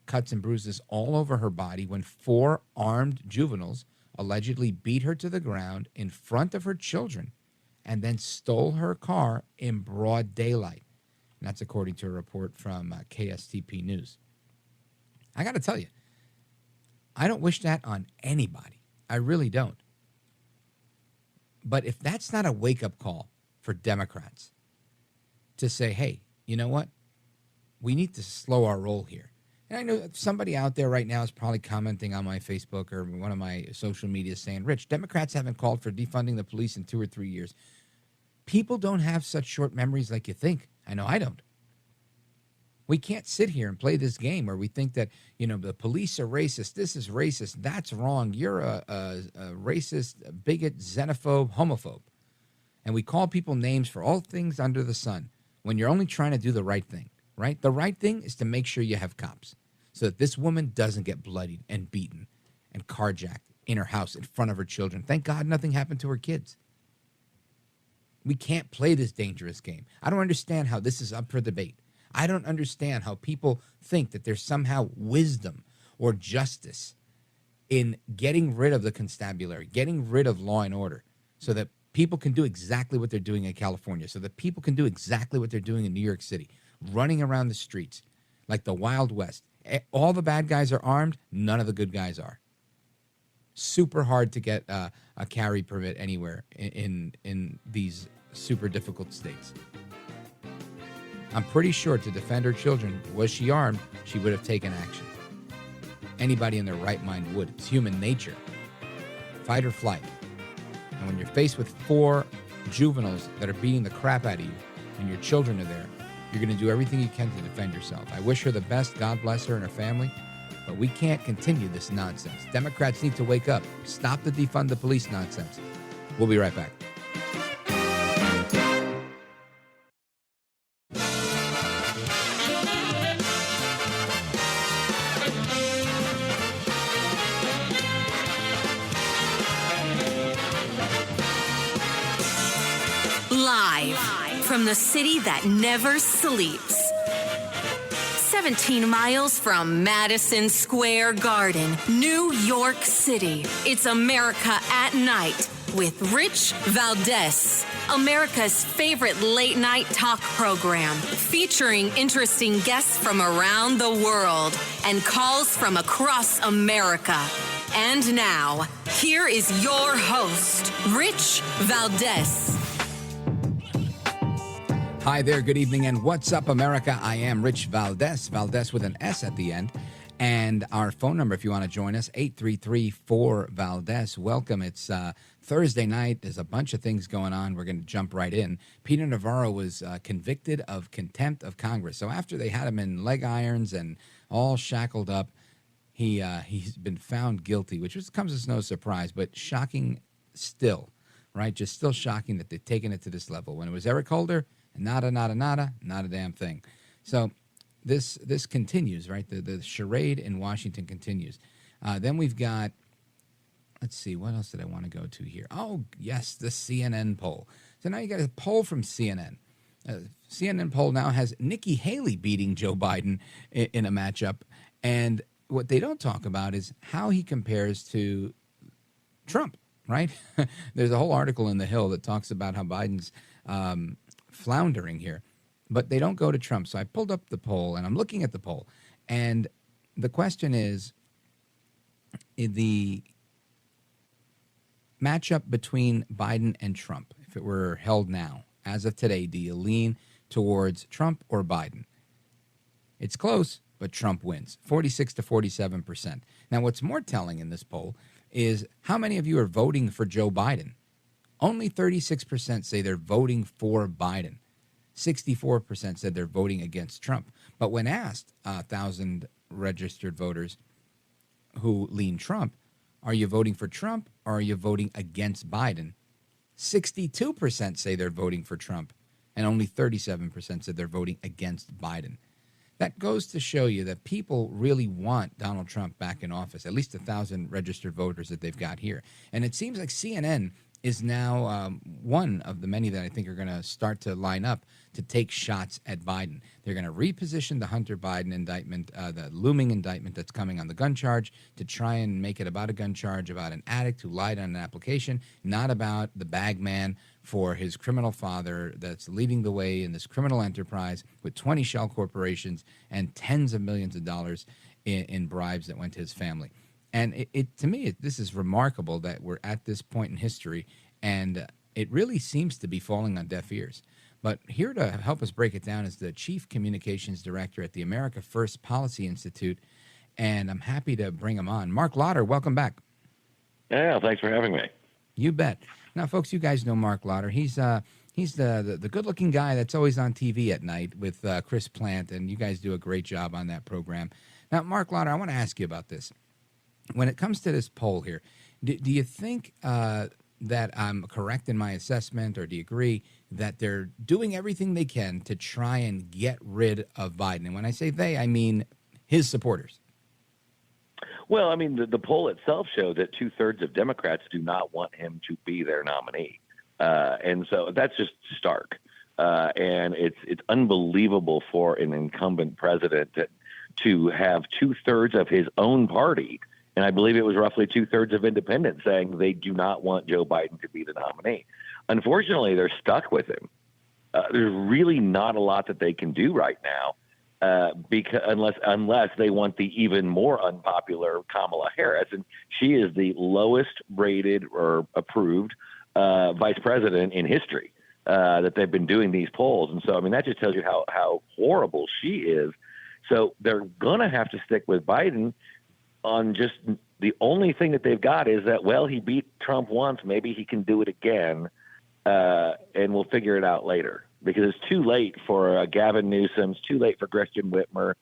cuts and bruises all over her body when 4 armed juveniles allegedly beat her to the ground in front of her children and then stole her car in broad daylight. And that's according to a report from KSTP News. I got to tell you, I don't wish that on anybody. I really don't. But if that's not a wake-up call for Democrats to say, hey, you know what? We need to slow our roll here. And I know somebody out there right now is probably commenting on my Facebook or one of my social media saying, Rich, Democrats haven't called for defunding the police in 2 or 3 years. People don't have such short memories like you think. I know I don't. We can't sit here and play this game where we think that, the police are racist. This is racist. That's wrong. You're a racist, a bigot, xenophobe, homophobe. And we call people names for all things under the sun when you're only trying to do the right thing, right? The right thing is to make sure you have cops so that this woman doesn't get bloodied and beaten and carjacked in her house in front of her children. Thank God nothing happened to her kids. We can't play this dangerous game. I don't understand how this is up for debate. I don't understand how people think that there's somehow wisdom or justice in getting rid of the constabulary, getting rid of law and order so that people can do exactly what they're doing in California, so that people can do exactly what they're doing in New York City, running around the streets like the Wild West. All the bad guys are armed. None of the good guys are. Super hard to get a carry permit anywhere in these super difficult states. I'm pretty sure to defend her children, was she armed, she would have taken action. Anybody in their right mind would. It's human nature. Fight or flight. And when you're faced with 4 juveniles that are beating the crap out of you and your children are there, you're going to do everything you can to defend yourself. I wish her the best. God bless her and her family. But we can't continue this nonsense. Democrats need to wake up. Stop the defund the police nonsense. We'll be right back. Live from the city that never sleeps. 17 miles from Madison Square Garden, New York City. It's America at Night with Rich Valdez, America's favorite late-night talk program, featuring interesting guests from around the world and calls from across America. And now, here is your host, Rich Valdez. Hi there, good evening, and what's up, America? I am Rich Valdez, Valdez with an S at the end. And our phone number, if you want to join us, 833-4-VALDEZ. Welcome. It's Thursday night. There's a bunch of things going on. We're going to jump right in. Peter Navarro was convicted of contempt of Congress. So after they had him in leg irons and all shackled up, he's been found guilty, which comes as no surprise, but shocking still, right? Just still shocking that they've taken it to this level. When it was Eric Holder, nada, not a damn thing. So this continues, right? The charade in Washington continues. Then we've got, let's see, what else did I want to go to here? Oh, yes, the CNN poll. So now you got a poll from CNN. CNN poll now has Nikki Haley beating Joe Biden in a matchup. And what they don't talk about is how he compares to Trump, right? There's a whole article in The Hill that talks about how Biden's floundering here. But they don't go to Trump. So I pulled up the poll, and I'm looking at the poll. And the question is, the matchup between Biden and Trump, if it were held now, as of today, do you lean towards Trump or Biden? It's close, but Trump wins, 46 to 47%. Now, what's more telling in this poll is how many of you are voting for Joe Biden? Only 36% say they're voting for Biden. 64% said they're voting against Trump. But when asked 1,000 registered voters who lean Trump, are you voting for Trump or are you voting against Biden? 62% say they're voting for Trump, and only 37% said they're voting against Biden. That goes to show you that people really want Donald Trump back in office, at least 1,000 registered voters that they've got here. And it seems like CNN is now one of the many that I think are going to start to line up to take shots at Biden. They're going to reposition the Hunter Biden indictment, the looming indictment that's coming on the gun charge, to try and make it about a gun charge, about an addict who lied on an application, not about the bag man for his criminal father that's leading the way in this criminal enterprise with 20 shell corporations and tens of millions of dollars in bribes that went to his family. And to me, this is remarkable that we're at this point in history, and it really seems to be falling on deaf ears. But here to help us break it down is the Chief Communications Director at the America First Policy Institute, and I'm happy to bring him on. Marc Lotter, welcome back. Yeah, thanks for having me. You bet. Now, folks, you guys know Marc Lotter. He's the good-looking guy that's always on TV at night with Chris Plant, and you guys do a great job on that program. Now, Marc Lotter, I want to ask you about this. When it comes to this poll here, do you think that I'm correct in my assessment, or do you agree that they're doing everything they can to try and get rid of Biden? And when I say they, I mean his supporters. Well, I mean, the poll itself showed that 2/3 of Democrats do not want him to be their nominee. And so that's just stark. And it's unbelievable for an incumbent president to have 2/3 of his own party, and I believe it was roughly 2/3 of independents, saying they do not want Joe Biden to be the nominee. Unfortunately, they're stuck with him. There's really not a lot that they can do right now, because unless they want the even more unpopular Kamala Harris, and she is the lowest rated or approved vice president in history that they've been doing these polls. And so, I mean, that just tells you how horrible she is. So they're going to have to stick with Biden on just the only thing that they've got is that, well, he beat Trump once, maybe he can do it again, and we'll figure it out later. Because it's too late for Gavin Newsom, it's too late for Gretchen Whitmer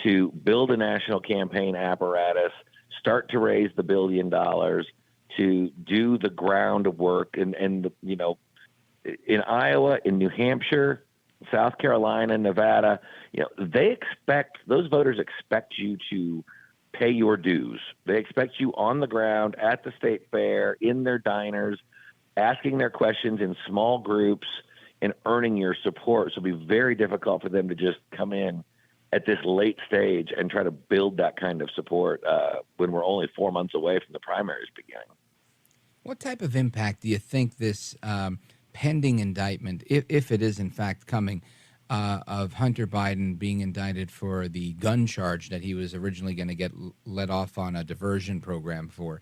to build a national campaign apparatus, start to raise the $1 billion, to do the groundwork, and in Iowa, in New Hampshire, South Carolina, Nevada, those voters expect you to pay your dues. They expect you on the ground at the state fair, in their diners, asking their questions in small groups and earning your support. So it'll be very difficult for them to just come in at this late stage and try to build that kind of support when we're only 4 months away from the primaries beginning. What type of impact do you think this pending indictment, if it is in fact coming, of Hunter Biden being indicted for the gun charge that he was originally going to get let off on a diversion program for?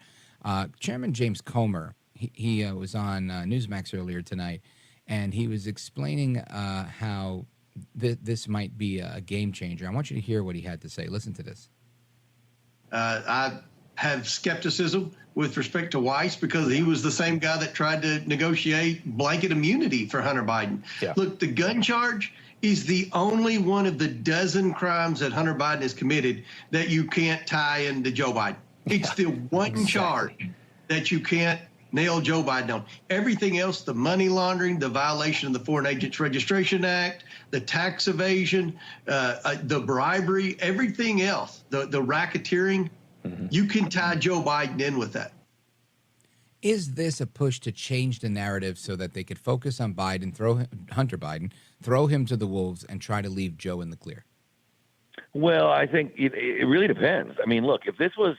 Chairman James Comer, he was on Newsmax earlier tonight, and he was explaining how this might be a game changer. I want you to hear what he had to say. Listen to this. I have skepticism with respect to Weiss because he was the same guy that tried to negotiate blanket immunity for Hunter Biden. Yeah. Look, the gun charge is the only one of the dozen crimes that Hunter Biden has committed that you can't tie into Joe Biden. It's the one charge that you can't nail Joe Biden on. Everything else, the money laundering, the violation of the Foreign Agents Registration Act, the tax evasion, the bribery, everything else, the racketeering, you can tie Joe Biden in with that. Is this a push to change the narrative so that they could focus on Biden, Hunter Biden, throw him to the wolves, and try to leave Joe in the clear? Well, I think it really depends. I mean, look, if this was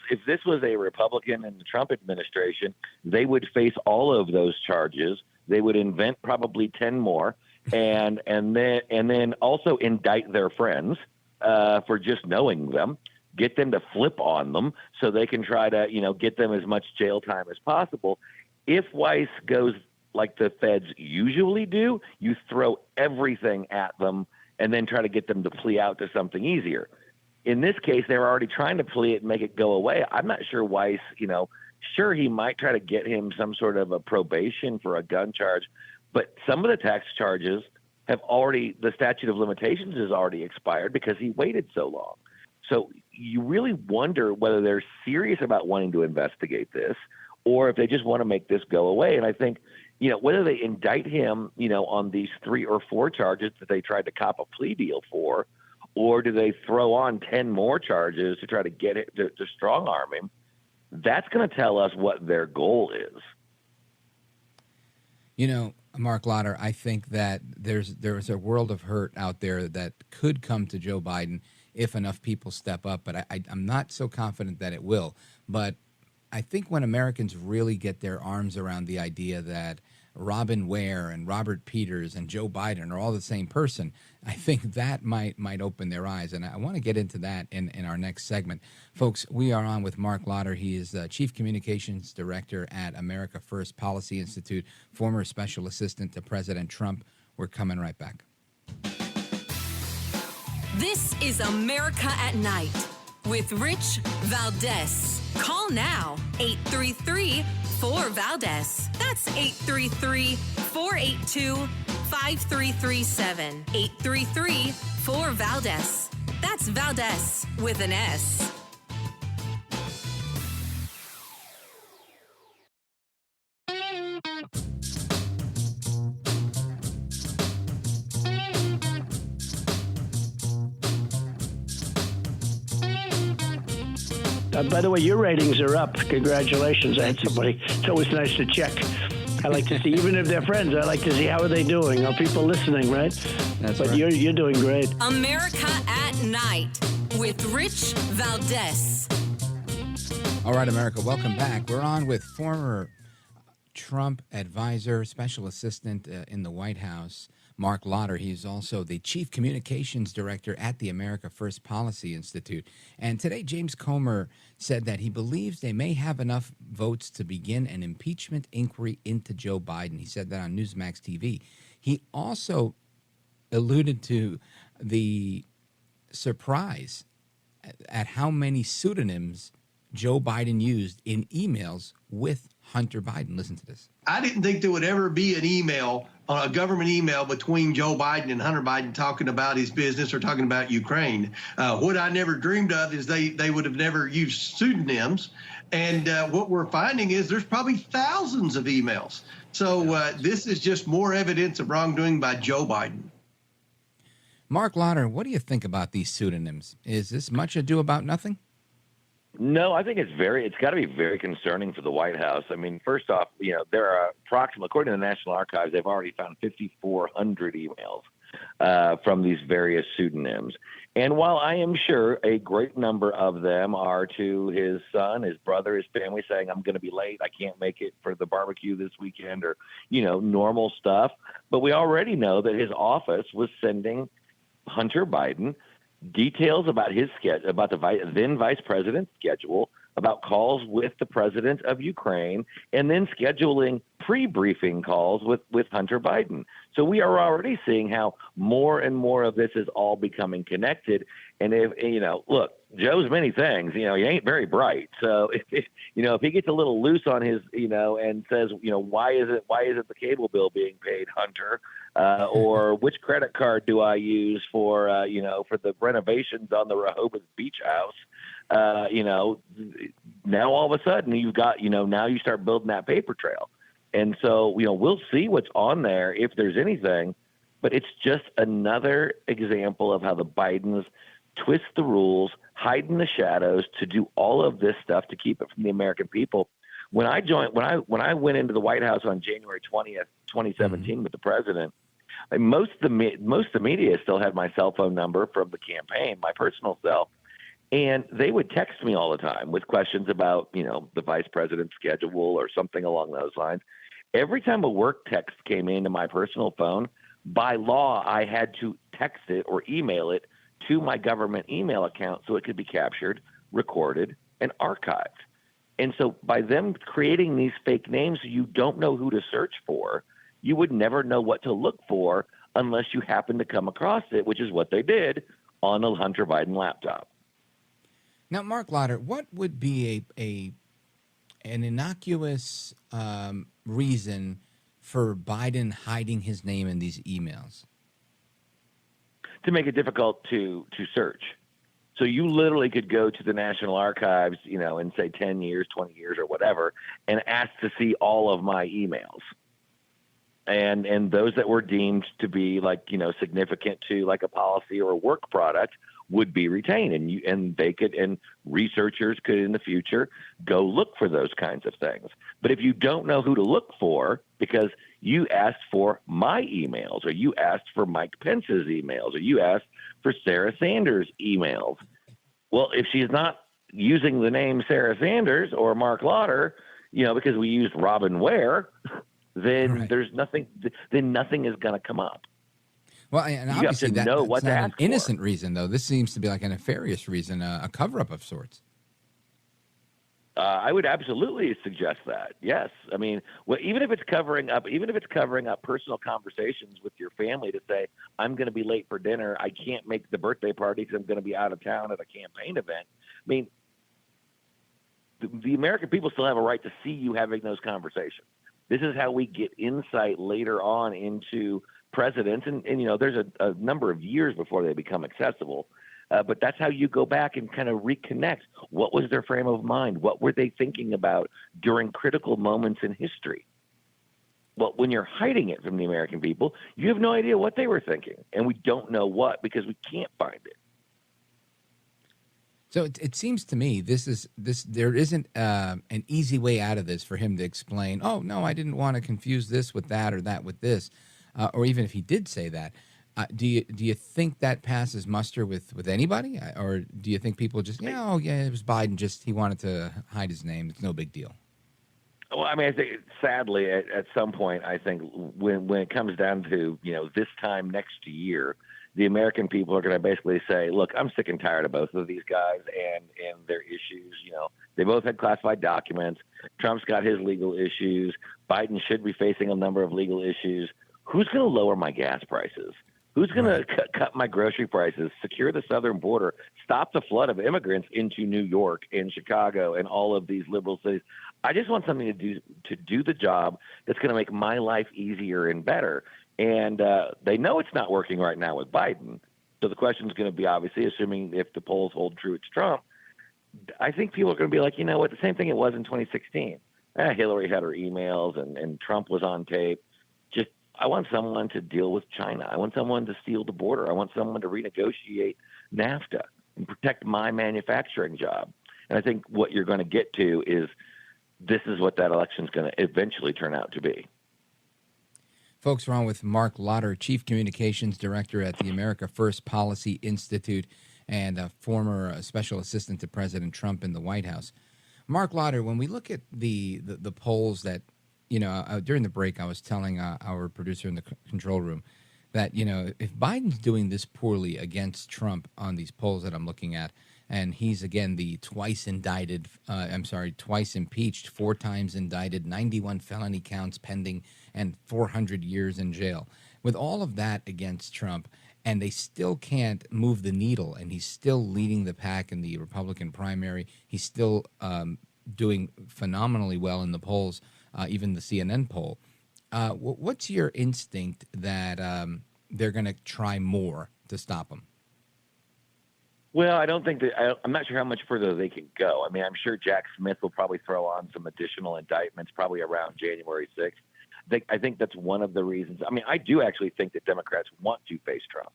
a Republican in the Trump administration, they would face all of those charges. They would invent probably 10 more, and then also indict their friends for just knowing them, get them to flip on them so they can try to get them as much jail time as possible. If Weiss goes like the feds usually do, you throw everything at them and then try to get them to plea out to something easier. In this case, they were already trying to plea it and make it go away. I'm not sure Weiss, sure, he might try to get him some sort of a probation for a gun charge, but some of the tax charges the statute of limitations has already expired because he waited so long. So you really wonder whether they're serious about wanting to investigate this or if they just want to make this go away. And I think, whether they indict him, on these 3 or 4 charges that they tried to cop a plea deal for, or do they throw on 10 more charges to try to get it to strong arm him, that's going to tell us what their goal is. Marc Lotter, I think that there's a world of hurt out there that could come to Joe Biden if enough people step up, but I'm not so confident that it will. But I think when Americans really get their arms around the idea that Robin Ware and Robert Peters and Joe Biden are all the same person, I think that might open their eyes. And I want to get into that in our next segment. Folks, we are on with Marc Lotter. He is Chief Communications Director at America First Policy Institute, former Special Assistant to President Trump. We're coming right back. This is America at Night with Rich Valdez. Call now, 833-4-VALDEZ. That's 833-482-5337. 833-4-VALDEZ. That's Valdez with an S. By the way, your ratings are up. Congratulations. I had somebody. It's always nice to check. I like to see, even if they're friends, I like to see how are they doing. Are people listening, right? That's but right. You're doing great. America at Night with Rich Valdez. All right, America, welcome back. We're on with former Trump advisor, special assistant in the White House, Marc Lotter. He's also the Chief Communications Director at the America First Policy Institute. And today, James Comer said that he believes they may have enough votes to begin an impeachment inquiry into Joe Biden. He said that on Newsmax TV. He also alluded to the surprise at how many pseudonyms Joe Biden used in emails with Hunter Biden. Listen to this. I didn't think there would ever be an email, a government email between Joe Biden and Hunter Biden talking about his business or talking about Ukraine. What I never dreamed of is they would have never used pseudonyms. And what we're finding is there's probably thousands of emails. So this is just more evidence of wrongdoing by Joe Biden. Marc Lotter, what do you think about these pseudonyms? Is this much ado about nothing? No, I think it's got to be very concerning for the White House. I mean, first off, there are approximately, according to the National Archives, they've already found 5,400 emails from these various pseudonyms. And while I am sure a great number of them are to his son, his brother, his family saying, I'm going to be late, I can't make it for the barbecue this weekend, or, normal stuff. But we already know that his office was sending Hunter Biden details about his schedule, about the then vice president's schedule about calls with the president of Ukraine and then scheduling pre-briefing calls with Hunter Biden. So we are already seeing how more and more of this is all becoming connected. And if, look, Joe's many things, he ain't very bright. So if he gets a little loose on his, and says, why isn't the cable bill being paid, Hunter? Or which credit card do I use for the renovations on the Rehoboth Beach House? Now all of a sudden you've got, now you start building that paper trail. And so, we'll see what's on there if there's anything, but it's just another example of how the Bidens twist the rules, hide in the shadows to do all of this stuff to keep it from the American people. When I went into the White House on January 20th, 2017 with the president, most of the media still had my cell phone number from the campaign, my personal cell. And they would text me all the time with questions about, the vice president's schedule or something along those lines. Every time a work text came into my personal phone, by law, I had to text it or email it to my government email account so it could be captured, recorded, and archived. And so by them creating these fake names, you don't know who to search for. You would never know what to look for unless you happen to come across it, which is what they did on a Hunter Biden laptop. Now, Marc Lotter, what would be an innocuous reason for Biden hiding his name in these emails? To make it difficult to search. So you literally could go to the National Archives, in say 10 years, 20 years or whatever, and ask to see all of my emails. And those that were deemed to be significant to like a policy or a work product would be retained, and researchers could in the future go look for those kinds of things. But if you don't know who to look for because you asked for my emails, or you asked for Mike Pence's emails, or you asked for Sarah Sanders' emails, well, if she's not using the name Sarah Sanders or Marc Lotter, because we used Robin Ware, then Right. there's nothing. Then nothing is going to come up. Well, and You obviously have to know what that's to not an ask for. innocent reason, though. This seems to be like a nefarious reason, a cover-up of sorts. I would absolutely suggest that. Yes, I mean, even if it's covering up personal conversations with your family to say, "I'm going to be late for dinner. I can't make the birthday party because I'm going to be out of town at a campaign event." I mean, the American people still have a right to see you having those conversations. This is how we get insight later on into presidents, and there's a number of years before they become accessible. But that's how you go back and kind of reconnect. What was their frame of mind? What were they thinking about during critical moments in history? Well, when you're hiding it from the American people, you have no idea what they were thinking, and we don't know what because we can't find it. So it seems to me there isn't an easy way out of this for him to explain, oh, no, I didn't want to confuse this with that or that with this, or even if he did say that. Do you think that passes muster with anybody, or do you think people just, it was Biden, he wanted to hide his name. It's no big deal. Well, I mean, I think sadly at some point, I think when it comes down to, this time next year, the American people are going to basically say, look, I'm sick and tired of both of these guys and their issues. They both had classified documents. Trump's got his legal issues. Biden should be facing a number of legal issues. Who's going to lower my gas prices? Who's going to cut my grocery prices, secure the southern border, stop the flood of immigrants into New York and Chicago and all of these liberal cities? I just want something to do the job that's going to make my life easier and better. And they know it's not working right now with Biden. So the question is going to be, obviously, assuming if the polls hold true, it's Trump. I think people are going to be like, you know what, the same thing it was in 2016. Hillary had her emails and Trump was on tape. I want someone to deal with China. I want someone to seal the border. I want someone to renegotiate NAFTA and protect my manufacturing job. And I think what you're going to get to is this is what that election is going to eventually turn out to be. Folks, we're on with Marc Lotter, Chief Communications Director at the America First Policy Institute and a former special assistant to President Trump in the White House. Marc Lotter, when we look at the polls that, during the break, I was telling our producer in the control room that, if Biden's doing this poorly against Trump on these polls that I'm looking at, And he's, again, the twice impeached, 4 times indicted, 91 felony counts pending, and 400 years in jail. With all of that against Trump, and they still can't move the needle, and he's still leading the pack in the Republican primary. He's still doing phenomenally well in the polls, even the CNN poll. What's your instinct that they're going to try more to stop him? Well, I don't think that I'm not sure how much further they can go. I mean, I'm sure Jack Smith will probably throw on some additional indictments probably around January 6th. I think that's one of the reasons. I mean, I do actually think that Democrats want to face Trump.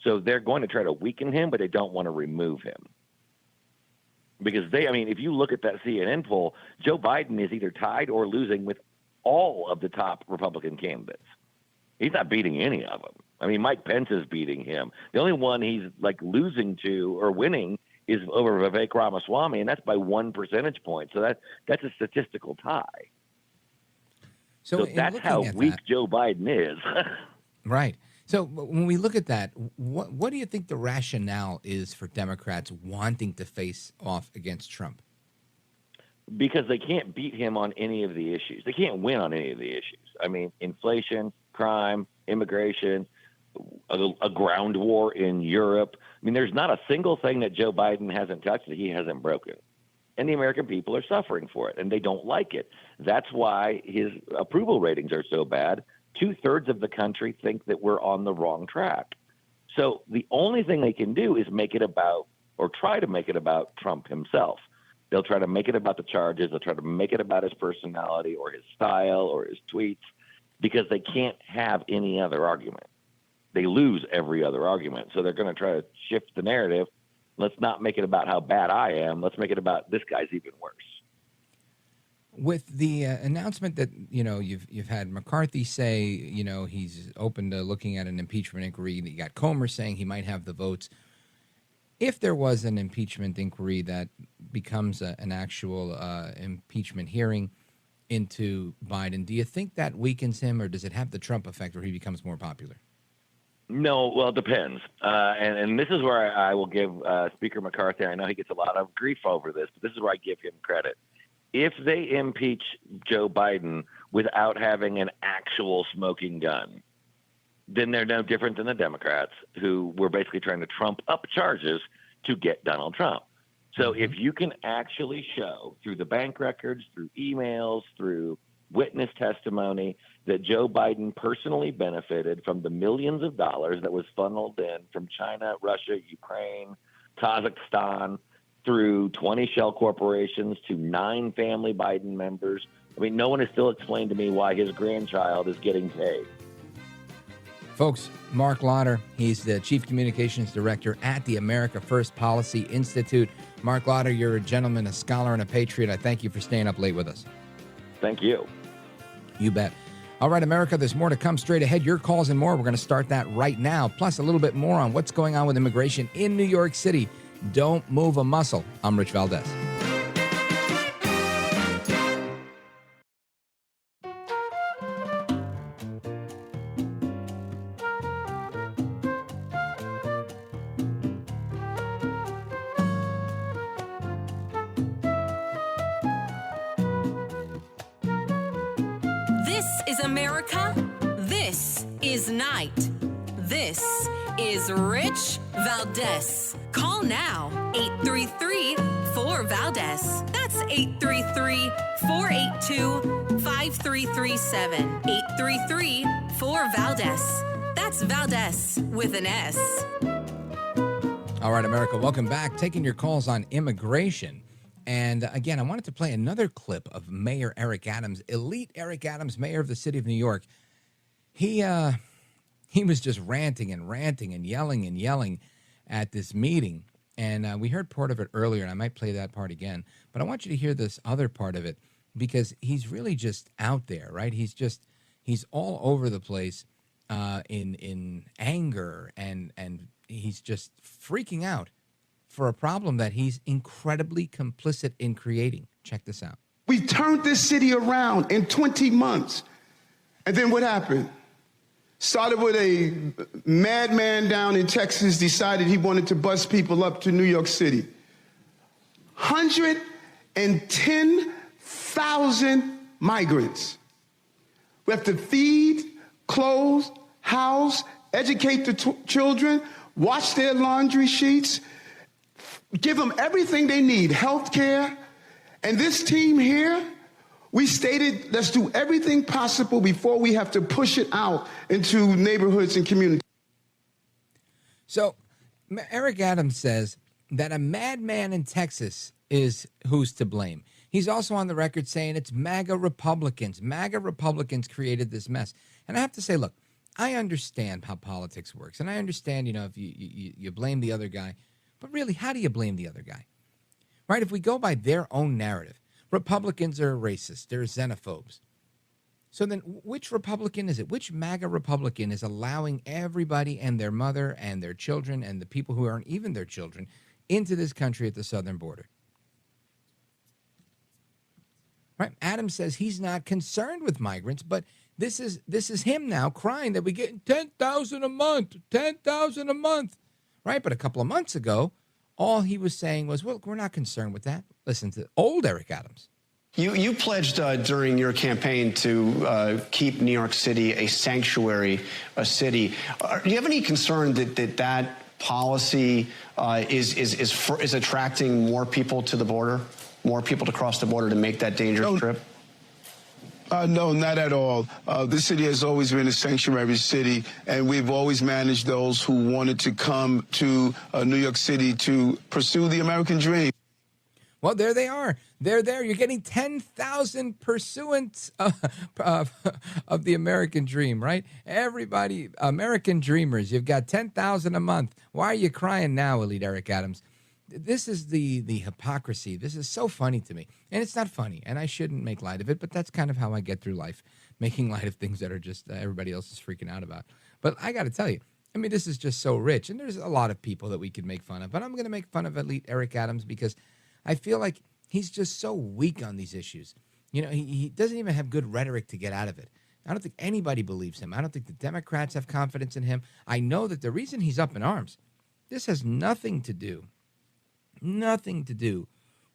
So they're going to try to weaken him, but they don't want to remove him. Because if you look at that CNN poll, Joe Biden is either tied or losing with all of the top Republican candidates. He's not beating any of them. I mean, Mike Pence is beating him. The only one he's losing to or winning is over Vivek Ramaswamy, and that's by 1 percentage point. So that's a statistical tie. So that's how weak Joe Biden is. Right. So when we look at that, what do you think the rationale is for Democrats wanting to face off against Trump? Because they can't beat him on any of the issues. They can't win on any of the issues. I mean, inflation, crime, immigration, a ground war in Europe. I mean, there's not a single thing that Joe Biden hasn't touched that he hasn't broken. And the American people are suffering for it, and they don't like it. That's why his approval ratings are so bad. 2/3 of the country think that we're on the wrong track. So the only thing they can do is make it about, or try to make it about, Trump himself. They'll try to make it about the charges. They'll try to make it about his personality or his style or his tweets, because they can't have any other argument. They lose every other argument. So they're going to try to shift the narrative. Let's not make it about how bad I am. Let's make it about this guy's even worse. With the announcement that, you've had McCarthy say, he's open to looking at an impeachment inquiry. You got Comer saying he might have the votes. If there was an impeachment inquiry that becomes an actual impeachment hearing into Biden, do you think that weakens him, or does it have the Trump effect where he becomes more popular? No, well, it depends. And this is where I will give Speaker McCarthy, I know he gets a lot of grief over this, but this is where I give him credit. If they impeach Joe Biden without having an actual smoking gun, then they're no different than the Democrats, who were basically trying to trump up charges to get Donald Trump. So if you can actually show through the bank records, through emails, through witness testimony that Joe Biden personally benefited from the millions of dollars that was funneled in from China, Russia, Ukraine, Kazakhstan, through 20 shell corporations to 9 family Biden members. I mean, no one has still explained to me why his grandchild is getting paid. Folks, Marc Lauder, he's the Chief Communications Director at the America First Policy Institute. Marc Lauder, you're a gentleman, a scholar, and a patriot. I thank you for staying up late with us. Thank you. You bet. All right, America, there's more to come straight ahead. Your calls and more. We're going to start that right now, plus a little bit more on what's going on with immigration in New York City. Don't move a muscle. I'm Rich Valdez. This is America. This is Night. This is Rich Valdez. Call now, 833-4-VALDEZ. That's 833-482-5337. 833-4-VALDEZ. That's Valdez with an S. All right, America, welcome back. Taking your calls on immigration. And again, I wanted to play another clip of Mayor Eric Adams, elite Eric Adams, mayor of the city of New York. He was just ranting and yelling at this meeting. And we heard part of it earlier, and I might play that part again. But I want you to hear this other part of it, because he's really just out there, right? He's all over the place in anger, and he's just freaking out for a problem that he's incredibly complicit in creating. Check this out. We turned this city around in 20 months. And then what happened? Started with a madman down in Texas, decided he wanted to bus people up to New York City. 110,000 migrants. We have to feed, clothe, house, educate the children, wash their laundry sheets, give them everything they need, health care. And this team here, we stated, let's do everything possible before we have to push it out into neighborhoods and communities. So Eric Adams says that a madman in Texas is who's to blame. He's also on the record saying it's MAGA Republicans. MAGA Republicans created this mess. And I have to say, look, I understand how politics works. And I understand, if you blame the other guy. But really, how do you blame the other guy? Right? If we go by their own narrative, Republicans are racist. They're xenophobes. So then which Republican is it? Which MAGA Republican is allowing everybody and their mother and their children and the people who aren't even their children into this country at the southern border? Right? Adams says he's not concerned with migrants, but this is him now crying that we get 10,000 a month, 10,000 a month, right? But a couple of months ago, all he was saying was, well, we're not concerned with that. Listen to old Eric Adams. You pledged during your campaign to keep New York City a sanctuary, a city. Do you have any concern that policy is attracting more people to the border? More people to cross the border to make that dangerous trip? No, not at all. This city has always been a sanctuary city, and we've always managed those who wanted to come to New York City to pursue the American dream. Well, there they are. They're there. You're getting 10,000 pursuants of the American dream, right? Everybody, American dreamers, you've got 10,000 a month. Why are you crying now, Elite Eric Adams? This is the hypocrisy. This is so funny to me. And it's not funny, and I shouldn't make light of it, but that's kind of how I get through life, making light of things that are just everybody else is freaking out about. But I got to tell you, I mean, this is just so rich, and there's a lot of people that we could make fun of, but I'm going to make fun of Elite Eric Adams because I feel like he's just so weak on these issues. He doesn't even have good rhetoric to get out of it. I don't think anybody believes him. I don't think the Democrats have confidence in him. I know that the reason he's up in arms, this has nothing to do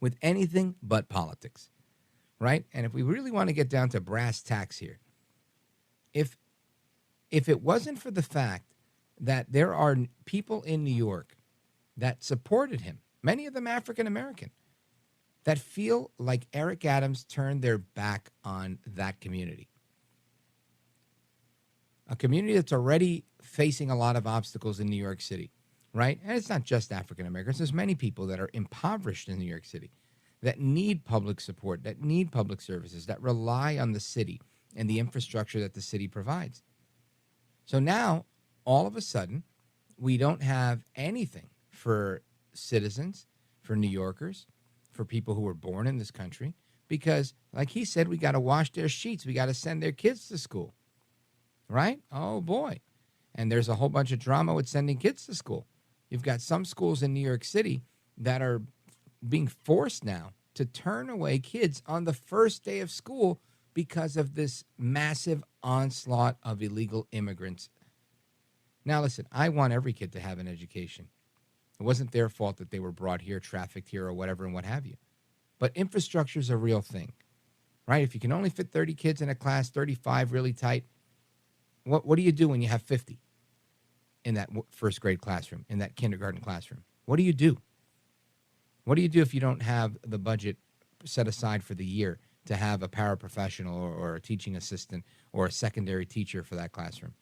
with anything but politics, right? And if we really want to get down to brass tacks here, if it wasn't for the fact that there are people in New York that supported him, many of them African American, that feel like Eric Adams turned their back on that community, a community that's already facing a lot of obstacles in New York City. Right? And it's not just African Americans. There's many people that are impoverished in New York City that need public support, that need public services, that rely on the city and the infrastructure that the city provides. So now, all of a sudden, we don't have anything for citizens, for New Yorkers, for people who were born in this country, because, like he said, we got to wash their sheets. We got to send their kids to school. Right? Oh, boy. And there's a whole bunch of drama with sending kids to school. You've got some schools in New York City that are being forced now to turn away kids on the first day of school because of this massive onslaught of illegal immigrants. Now, listen, I want every kid to have an education. It wasn't their fault that they were brought here, trafficked here, or whatever, and what have you. But infrastructure is a real thing, right? If you can only fit 30 kids in a class, 35 really tight, what do you do when you have 50? In that first grade classroom, in that kindergarten classroom? What do you do? What do you do if you don't have the budget set aside for the year to have a paraprofessional or a teaching assistant or a secondary teacher for that classroom?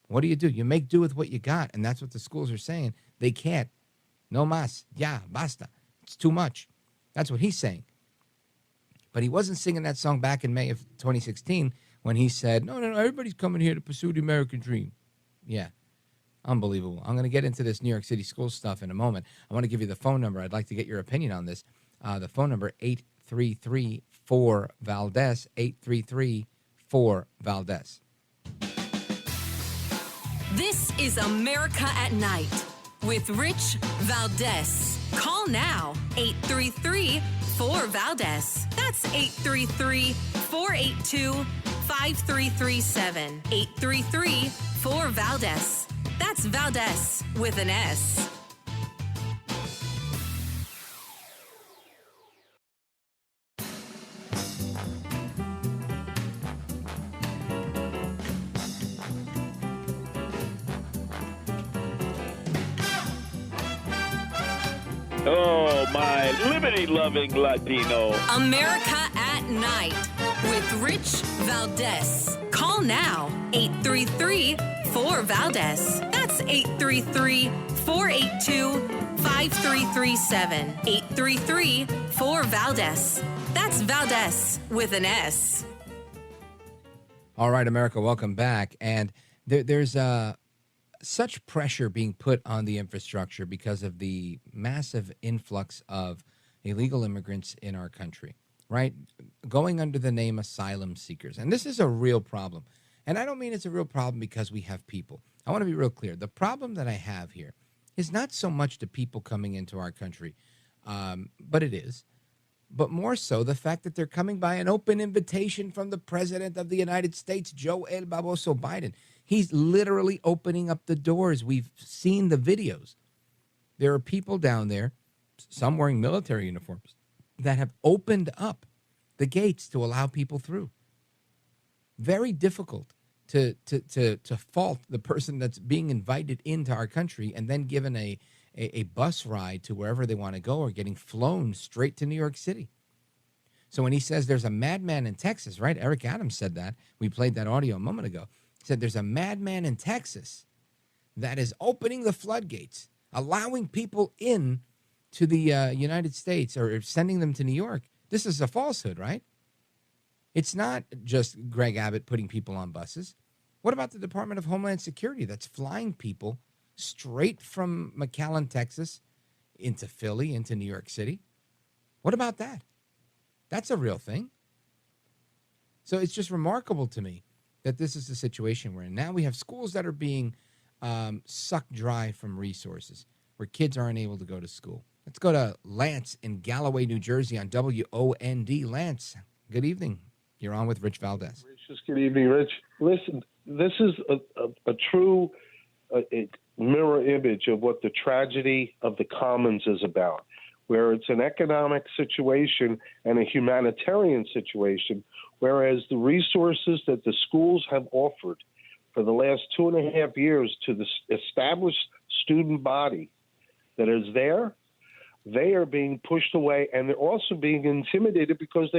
What do? You make do with what you got, and that's what the schools are saying. They can't. No más. Ya, basta. It's too much. That's what he's saying. But he wasn't singing that song back in May of 2016 when he said, no, everybody's coming here to pursue the American dream. Yeah. Unbelievable. I'm going to get into this New York City school stuff in a moment. I want to give you the phone number. I'd like to get your opinion on this. The phone number, 833-4-VALDEZ, 833-4-VALDEZ. This is America at Night with Rich Valdez. Call now, 833-4-VALDEZ. That's 833-482-5337. 833-4-VALDEZ. That's Valdez with an S. Oh, my liberty-loving Latino. America at Night with Rich Valdez. Call now, 833-4-VALDEZ. That's 833-482-5337. 833-4-VALDEZ. That's Valdez with an S. All right, America, welcome back. And there's such pressure being put on the infrastructure because of the massive influx of illegal immigrants in our country, right? Going under the name asylum seekers. And this is a real problem. And I don't mean it's a real problem because we have people. I want to be real clear. The problem that I have here is not so much the people coming into our country, but it is. But more so the fact that they're coming by an open invitation from the President of the United States, Joe El Baboso Biden. He's literally opening up the doors. We've seen the videos. There are people down there, some wearing military uniforms, that have opened up the gates to allow people through. Very difficult to fault the person that's being invited into our country and then given a bus ride to wherever they want to go or getting flown straight to New York City. So when he says there's a madman in Texas, right? Eric Adams said that. We played that audio a moment ago. He said there's a madman in Texas that is opening the floodgates, allowing people in to the United States or sending them to New York. This is a falsehood, right? It's not just Greg Abbott putting people on buses. What about the Department of Homeland Security that's flying people straight from McAllen, Texas, into Philly, into New York City? What about that? That's a real thing. So it's just remarkable to me that this is the situation we're in. Now we have schools that are being sucked dry from resources where kids aren't able to go to school. Let's go to Lance in Galloway, New Jersey on WOND. Lance, good evening. You're on with Rich Valdez. Just good evening, Rich. Listen, this is a true mirror image of what the tragedy of the commons is about, where it's an economic situation and a humanitarian situation, whereas the resources that the schools have offered for the last 2.5 years to the established student body that is there, they are being pushed away, and they're also being intimidated because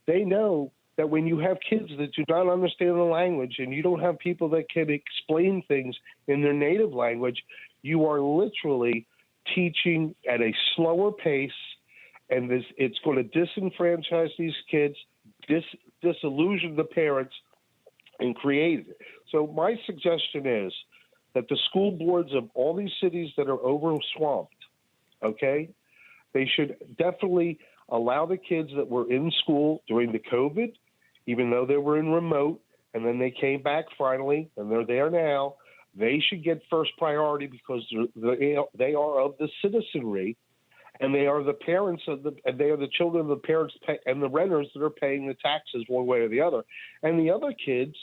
they know that when you have kids that do not understand the language and you don't have people that can explain things in their native language, you are literally teaching at a slower pace, and it's going to disenfranchise these kids, disillusion the parents, and create it. So my suggestion is that the school boards of all these cities that are over-swamped, okay, they should definitely allow the kids that were in school during the COVID, even though they were in remote, and then they came back finally, and they're there now. They should get first priority because they are of the citizenry, and they are the parents and they are the children of the parents and the renters that are paying the taxes one way or the other. And the other kids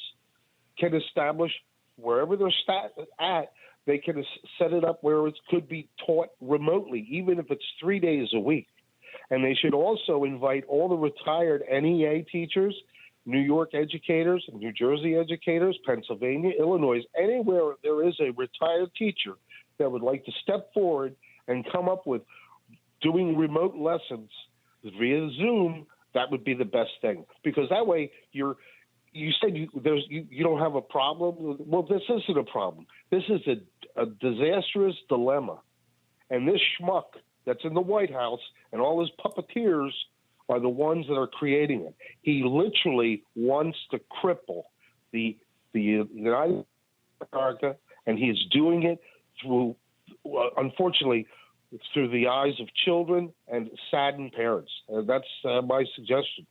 can establish wherever they're at. They can set it up where it could be taught remotely, even if it's 3 days a week. And they should also invite all the retired NEA teachers, New York educators, New Jersey educators, Pennsylvania, Illinois, anywhere there is a retired teacher that would like to step forward and come up with doing remote lessons via Zoom. That would be the best thing, because that way you said you don't have a problem. Well, this isn't a problem. This is a disastrous dilemma. And this schmuck that's in the White House and all his puppeteers are the ones that are creating it. He literally wants to cripple the United States of America, and he is doing it through, unfortunately, through the eyes of children and saddened parents. That's my suggestion.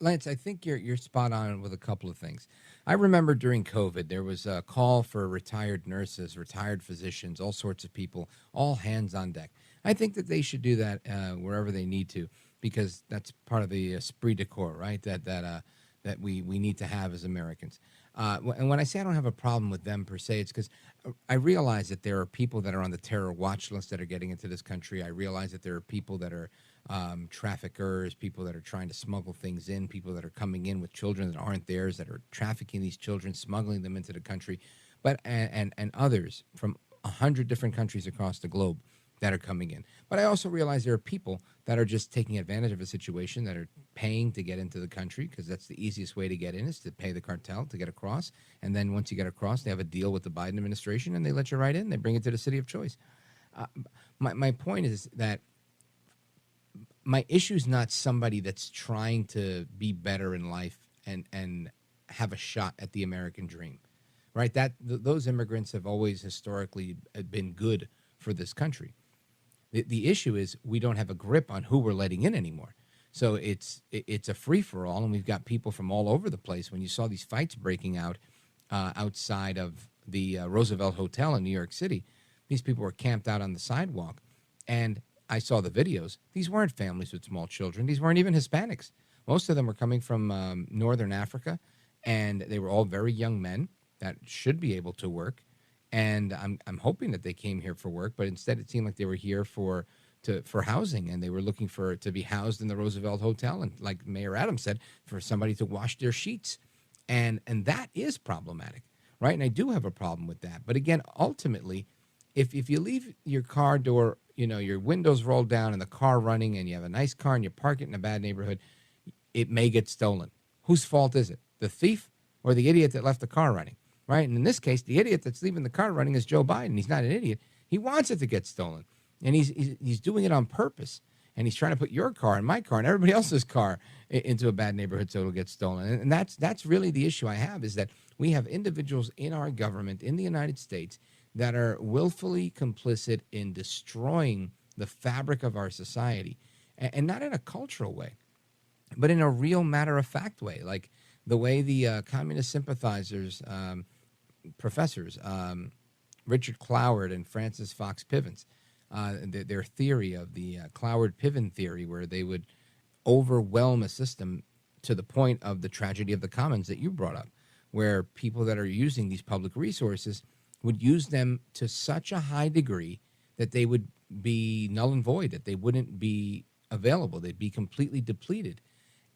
Lance, I think you're spot on with a couple of things. I remember during COVID, there was a call for retired nurses, retired physicians, all sorts of people, all hands on deck. I think that they should do that wherever they need to, because that's part of the esprit de corps, right? That we need to have as Americans. And when I say I don't have a problem with them per se, it's because I realize that there are people that are on the terror watch list that are getting into this country. I realize that there are people that are traffickers, people that are trying to smuggle things in, people that are coming in with children that aren't theirs, that are trafficking these children, smuggling them into the country, but and others from 100 different countries across the globe that are coming in. But I also realize there are people that are just taking advantage of a situation, that are paying to get into the country, because that's the easiest way to get in, is to pay the cartel to get across. And then once you get across, they have a deal with the Biden administration and they let you right in. They bring it to the city of choice. My point is that my issue is not somebody that's trying to be better in life and have a shot at the American dream, right? Those immigrants have always historically been good for this country. The issue is we don't have a grip on who we're letting in anymore. So it's a free-for-all, and we've got people from all over the place. When you saw these fights breaking out outside of the Roosevelt Hotel in New York City, these people were camped out on the sidewalk. And I saw the videos. These weren't families with small children. These weren't even Hispanics. Most of them were coming from northern Africa, and they were all very young men that should be able to work. And I'm hoping that they came here for work, but instead it seemed like they were here for housing, and they were looking to be housed in the Roosevelt Hotel, and like Mayor Adams said, for somebody to wash their sheets, and that is problematic, right? And I do have a problem with that. But again, ultimately, if you leave your car door, your windows rolled down and the car running, and you have a nice car and you park it in a bad neighborhood, it may get stolen. Whose fault is it? The thief or the idiot that left the car running? Right? And in this case, the idiot that's leaving the car running is Joe Biden. He's not an idiot. He wants it to get stolen. And he's doing it on purpose. And he's trying to put your car and my car and everybody else's car into a bad neighborhood so it'll get stolen. And that's really the issue I have, is that we have individuals in our government in the United States that are willfully complicit in destroying the fabric of our society. And not in a cultural way, but in a real matter-of-fact way. Like the way the communist sympathizers, professors, Richard Cloward and Francis Fox Pivens, their theory of the Cloward-Piven theory, where they would overwhelm a system to the point of the tragedy of the commons that you brought up, where people that are using these public resources would use them to such a high degree that they would be null and void, that they wouldn't be available. They'd be completely depleted.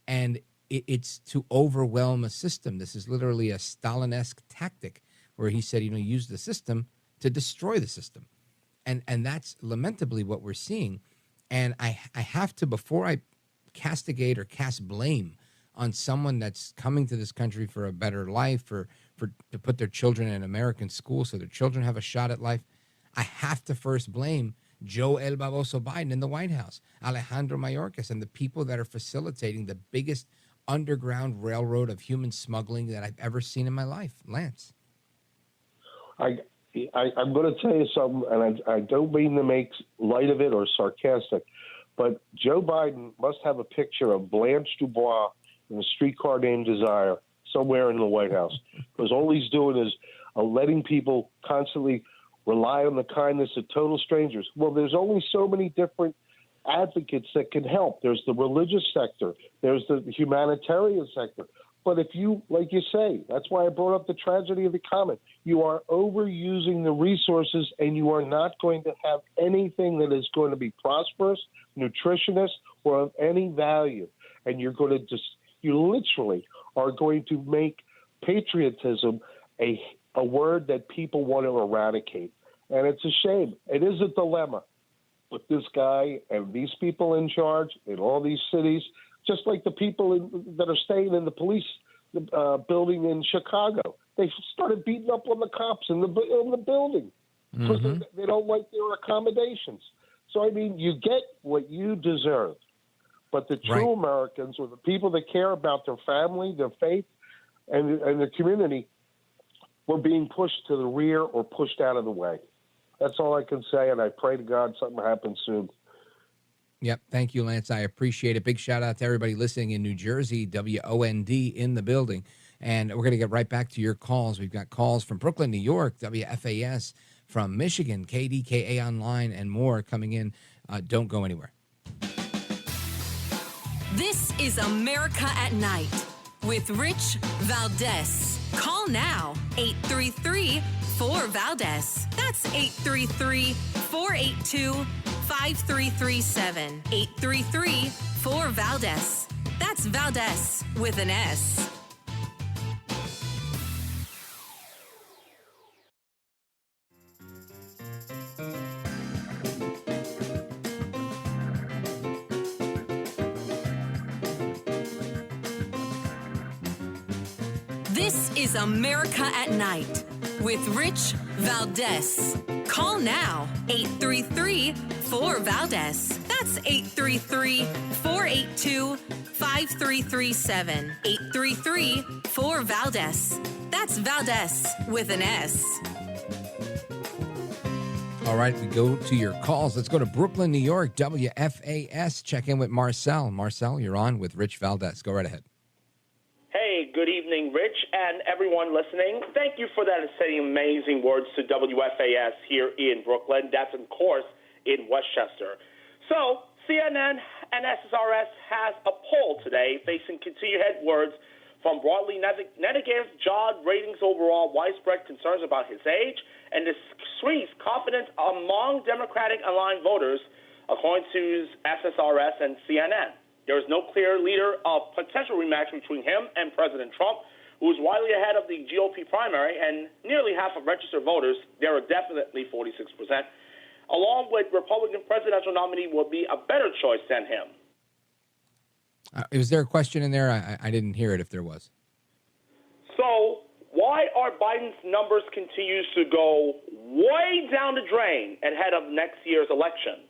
And it's to overwhelm a system. This is literally a Stalin-esque tactic, where he said, use the system to destroy the system. And that's lamentably what we're seeing. And I have to, before I castigate or cast blame on someone that's coming to this country for a better life, to put their children in American school so their children have a shot at life, I have to first blame Joe El Baboso Biden in the White House, Alejandro Mayorkas, and the people that are facilitating the biggest underground railroad of human smuggling that I've ever seen in my life. Lance. I'm going to tell you something, and I don't mean to make light of it or sarcastic, but Joe Biden must have a picture of Blanche Dubois in A Streetcar Named Desire somewhere in the White House, because all he's doing is letting people constantly rely on the kindness of total strangers. Well, there's only so many different advocates that can help. There's the religious sector. There's the humanitarian sector. But if you, like you say, that's why I brought up the tragedy of the common. You are overusing the resources, and you are not going to have anything that is going to be prosperous, nutritious, or of any value. And you're going to you literally are going to make patriotism a word that people want to eradicate. And it's a shame. It is a dilemma with this guy and these people in charge in all these cities, just like the people that are staying in the police building in Chicago. They started beating up on the cops in the building because they don't like their accommodations. So, I mean, you get what you deserve. But the true Americans, or the people that care about their family, their faith, and their community, were being pushed to the rear or pushed out of the way. That's all I can say, and I pray to God something happens soon. Yep. Thank you, Lance. I appreciate it. Big shout out to everybody listening in New Jersey, WOND in the building. And we're going to get right back to your calls. We've got calls from Brooklyn, New York, WFAS, from Michigan, KDKA Online, and more coming in. Don't go anywhere. This is America at Night with Rich Valdez. Call now, 833-4VALDEZ. That's 833-482-5337. 833-4VALDEZ. That's Valdez with an S. This is America at Night with Rich Valdez. Call now, 833-4-VALDEZ. That's 833-482-5337. 833-4-VALDEZ. That's Valdez with an S. All right, we go to your calls. Let's go to Brooklyn, New York, WFAS. Check in with Marcel. Marcel, you're on with Rich Valdez. Go right ahead. Hey, good evening, Rich, and everyone listening. Thank you for that saying amazing words to WFAS here in Brooklyn. That's, of course, in Westchester. So, CNN and SSRS has a poll today facing continued headwinds from broadly negative job ratings overall, widespread concerns about his age, and decreased confidence among Democratic-aligned voters, according to SSRS and CNN. There is no clear leader of potential rematch between him and President Trump, who is widely ahead of the GOP primary, and nearly half of registered voters, there are definitely 46%, along with Republican presidential nominee will be a better choice than him. Was there a question in there? I didn't hear it if there was. So why are Biden's numbers continues to go way down the drain ahead of next year's election?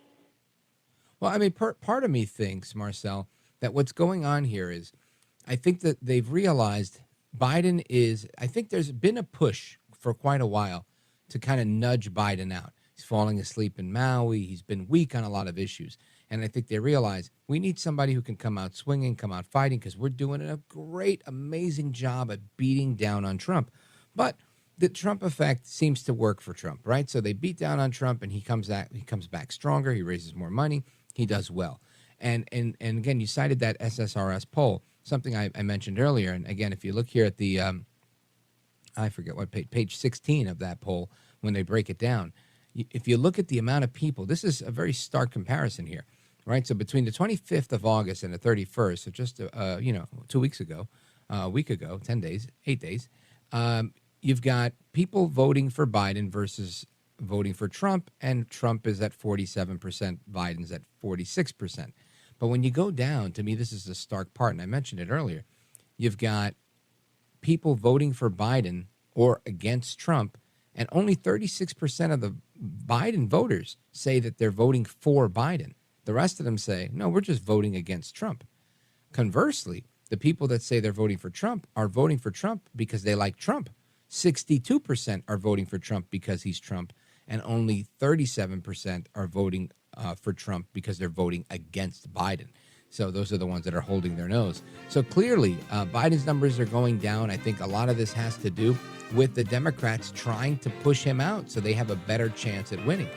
Well, I mean, part of me thinks, Marcel, that what's going on here is I think that they've realized Biden is, I think there's been a push for quite a while to kind of nudge Biden out. He's falling asleep in Maui. He's been weak on a lot of issues. And I think they realize we need somebody who can come out swinging, come out fighting, because we're doing a great, amazing job at beating down on Trump. But the Trump effect seems to work for Trump, right? So they beat down on Trump, and he comes back stronger. He raises more money. He does well. And again, you cited that SSRS poll, something I mentioned earlier. And again, if you look here at the, I forget what page 16 of that poll, when they break it down, if you look at the amount of people, this is a very stark comparison here, right? So between the 25th of August and the 31st, so just, 2 weeks ago, a week ago, 10 days, 8 days, you've got people voting for Biden versus voting for Trump, and Trump is at 47%, Biden's at 46%. But when you go down, to me, this is the stark part, and I mentioned it earlier, you've got people voting for Biden or against Trump, and only 36% of the Biden voters say that they're voting for Biden. The rest of them say, no, we're just voting against Trump. Conversely, the people that say they're voting for Trump are voting for Trump because they like Trump. 62% are voting for Trump because he's Trump, and only 37% are voting for Trump because they're voting against Biden. So those are the ones that are holding their nose. So clearly, Biden's numbers are going down. I think a lot of this has to do with the Democrats trying to push him out so they have a better chance at winning.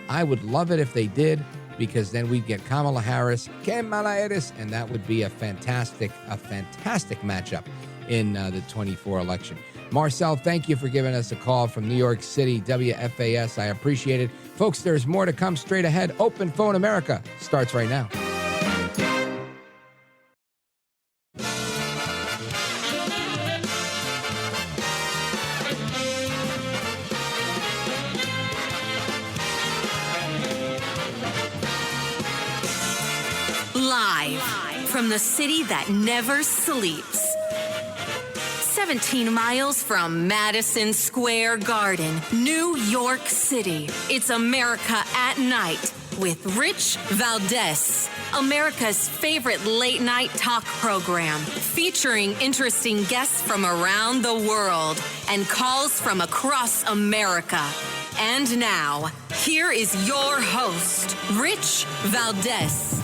I would love it if they did, because then we'd get Kamala Harris, and that would be a fantastic matchup in the 24 election. Marcel, thank you for giving us a call from New York City, WFAS. I appreciate it. Folks, there's more to come straight ahead. Open Phone America starts right now. Live from the city that never sleeps. 17 miles from Madison Square Garden, New York City. It's America at Night with Rich Valdez, America's favorite late night talk program, featuring interesting guests from around the world and calls from across America. And now, here is your host, Rich Valdez.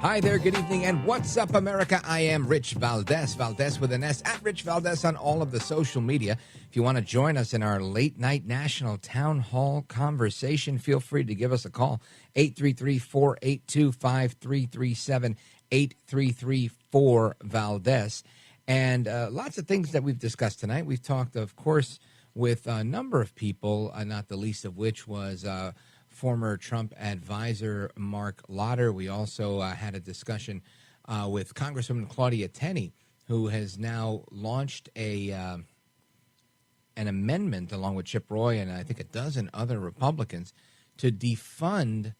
Hi there, good evening, and what's up, America? I am Rich Valdez, Valdez with an S, at Rich Valdez on all of the social media. If you want to join us in our late night national town hall conversation, feel free to give us a call, 833-482-5337, 833-4-VALDEZ. And lots of things that we've discussed tonight. We've talked, of course, with a number of people, not the least of which was former Trump advisor Marc. We also had a discussion with Congresswoman Claudia Tenney, who has now launched an amendment along with Chip Roy and I think a dozen other Republicans to defund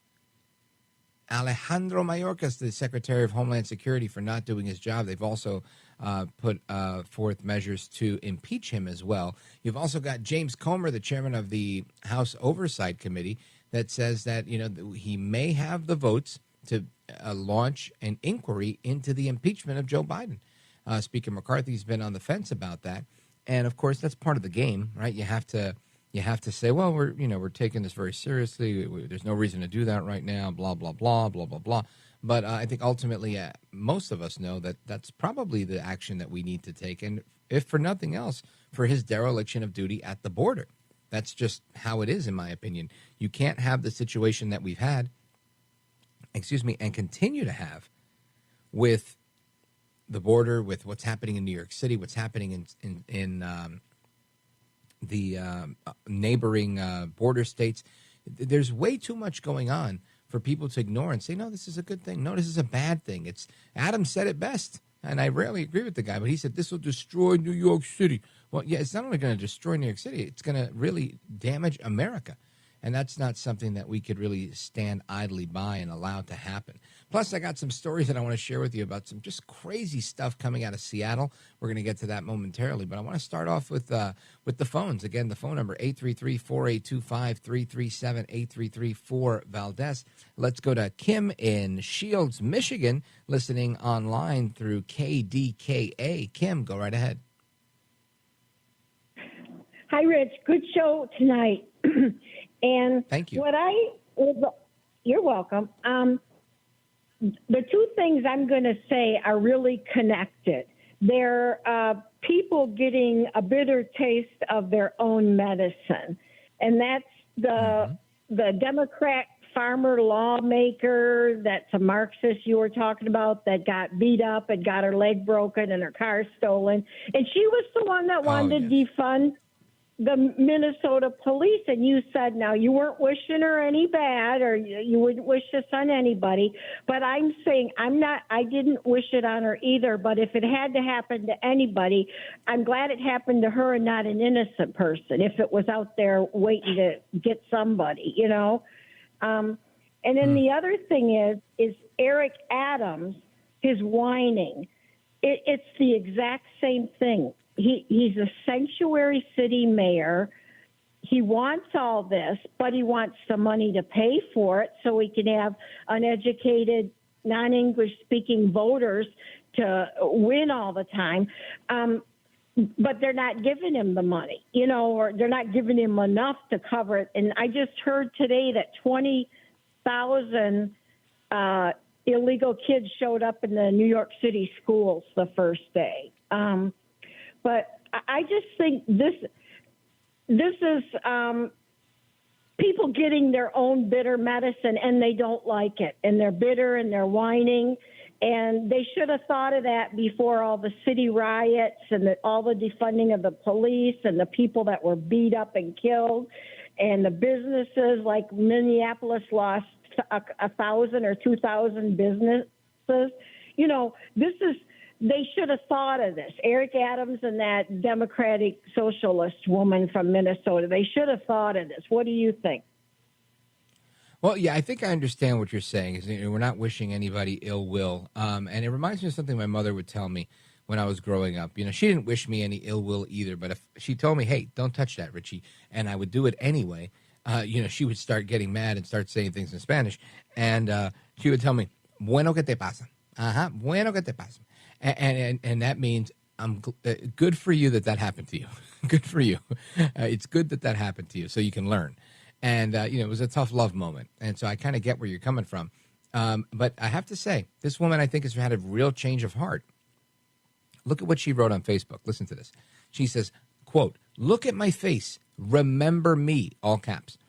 Alejandro Mayorkas, the Secretary of Homeland Security, for not doing his job. They've also put forth measures to impeach him as well. You've also got James Comer, the chairman of the House Oversight Committee, that says that he may have the votes to launch an inquiry into the impeachment of Joe Biden. Speaker McCarthy's been on the fence about that, and of course that's part of the game, right? You have to say, well, we're taking this very seriously. There's no reason to do that right now. Blah blah blah blah blah blah. But I think ultimately, most of us know that that's probably the action that we need to take, and if for nothing else, for his dereliction of duty at the border. That's just how it is, in my opinion. You can't have the situation that we've had, and continue to have with the border, with what's happening in New York City, what's happening in the neighboring border states. There's way too much going on for people to ignore and say, no, this is a good thing. No, this is a bad thing. Adam said it best, and I rarely agree with the guy, but he said this will destroy New York City. Well, yeah, it's not only going to destroy New York City, it's going to really damage America. And that's not something that we could really stand idly by and allow to happen. Plus, I got some stories that I want to share with you about some just crazy stuff coming out of Seattle. We're going to get to that momentarily, but I want to start off with the phones. Again, the phone number, 833-4825-337, 833-4-VALDEZ. Let's go to Kim in Shields, Michigan, listening online through KDKA. Kim, go right ahead. Hi, Rich. Good show tonight. And thank you. You're welcome. The two things I'm going to say are really connected. They're people getting a bitter taste of their own medicine, and that's the Democrat farmer lawmaker that's a Marxist you were talking about that got beat up and got her leg broken and her car stolen, and she was the one that wanted to defund the Minnesota police, and you said now you weren't wishing her any bad, or you wouldn't wish this on anybody, but I'm saying I didn't wish it on her either, but if it had to happen to anybody, I'm glad it happened to her and not an innocent person, if it was out there waiting to get somebody, and then the other thing is Eric Adams, his whining, it's the exact same thing. He's a sanctuary city mayor. He wants all this, but he wants the money to pay for it so he can have uneducated, non-English speaking voters to win all the time. But they're not giving him the money, or they're not giving him enough to cover it. And I just heard today that 20,000 illegal kids showed up in the New York City schools the first day. But I just think this is people getting their own bitter medicine, and they don't like it, and they're bitter and they're whining, and they should have thought of that before all the city riots and all the defunding of the police and the people that were beat up and killed, and the businesses like Minneapolis lost 1,000 or 2,000 businesses. They should have thought of this. Eric Adams and that Democratic Socialist woman from Minnesota, they should have thought of this. What do you think? Well, yeah, I think I understand what you're saying. We're not wishing anybody ill will. And it reminds me of something my mother would tell me when I was growing up. She didn't wish me any ill will either, but if she told me, hey, don't touch that, Richie, and I would do it anyway, she would start getting mad and start saying things in Spanish. And she would tell me, bueno que te pasa. Bueno que te pasa. And that means good for you that happened to you. Good for you. It's good that happened to you so you can learn. And, it was a tough love moment. And so I kind of get where you're coming from. But I have to say, this woman, I think, has had a real change of heart. Look at what she wrote on Facebook. Listen to this. She says, quote, "Look at my face. Remember me," all caps.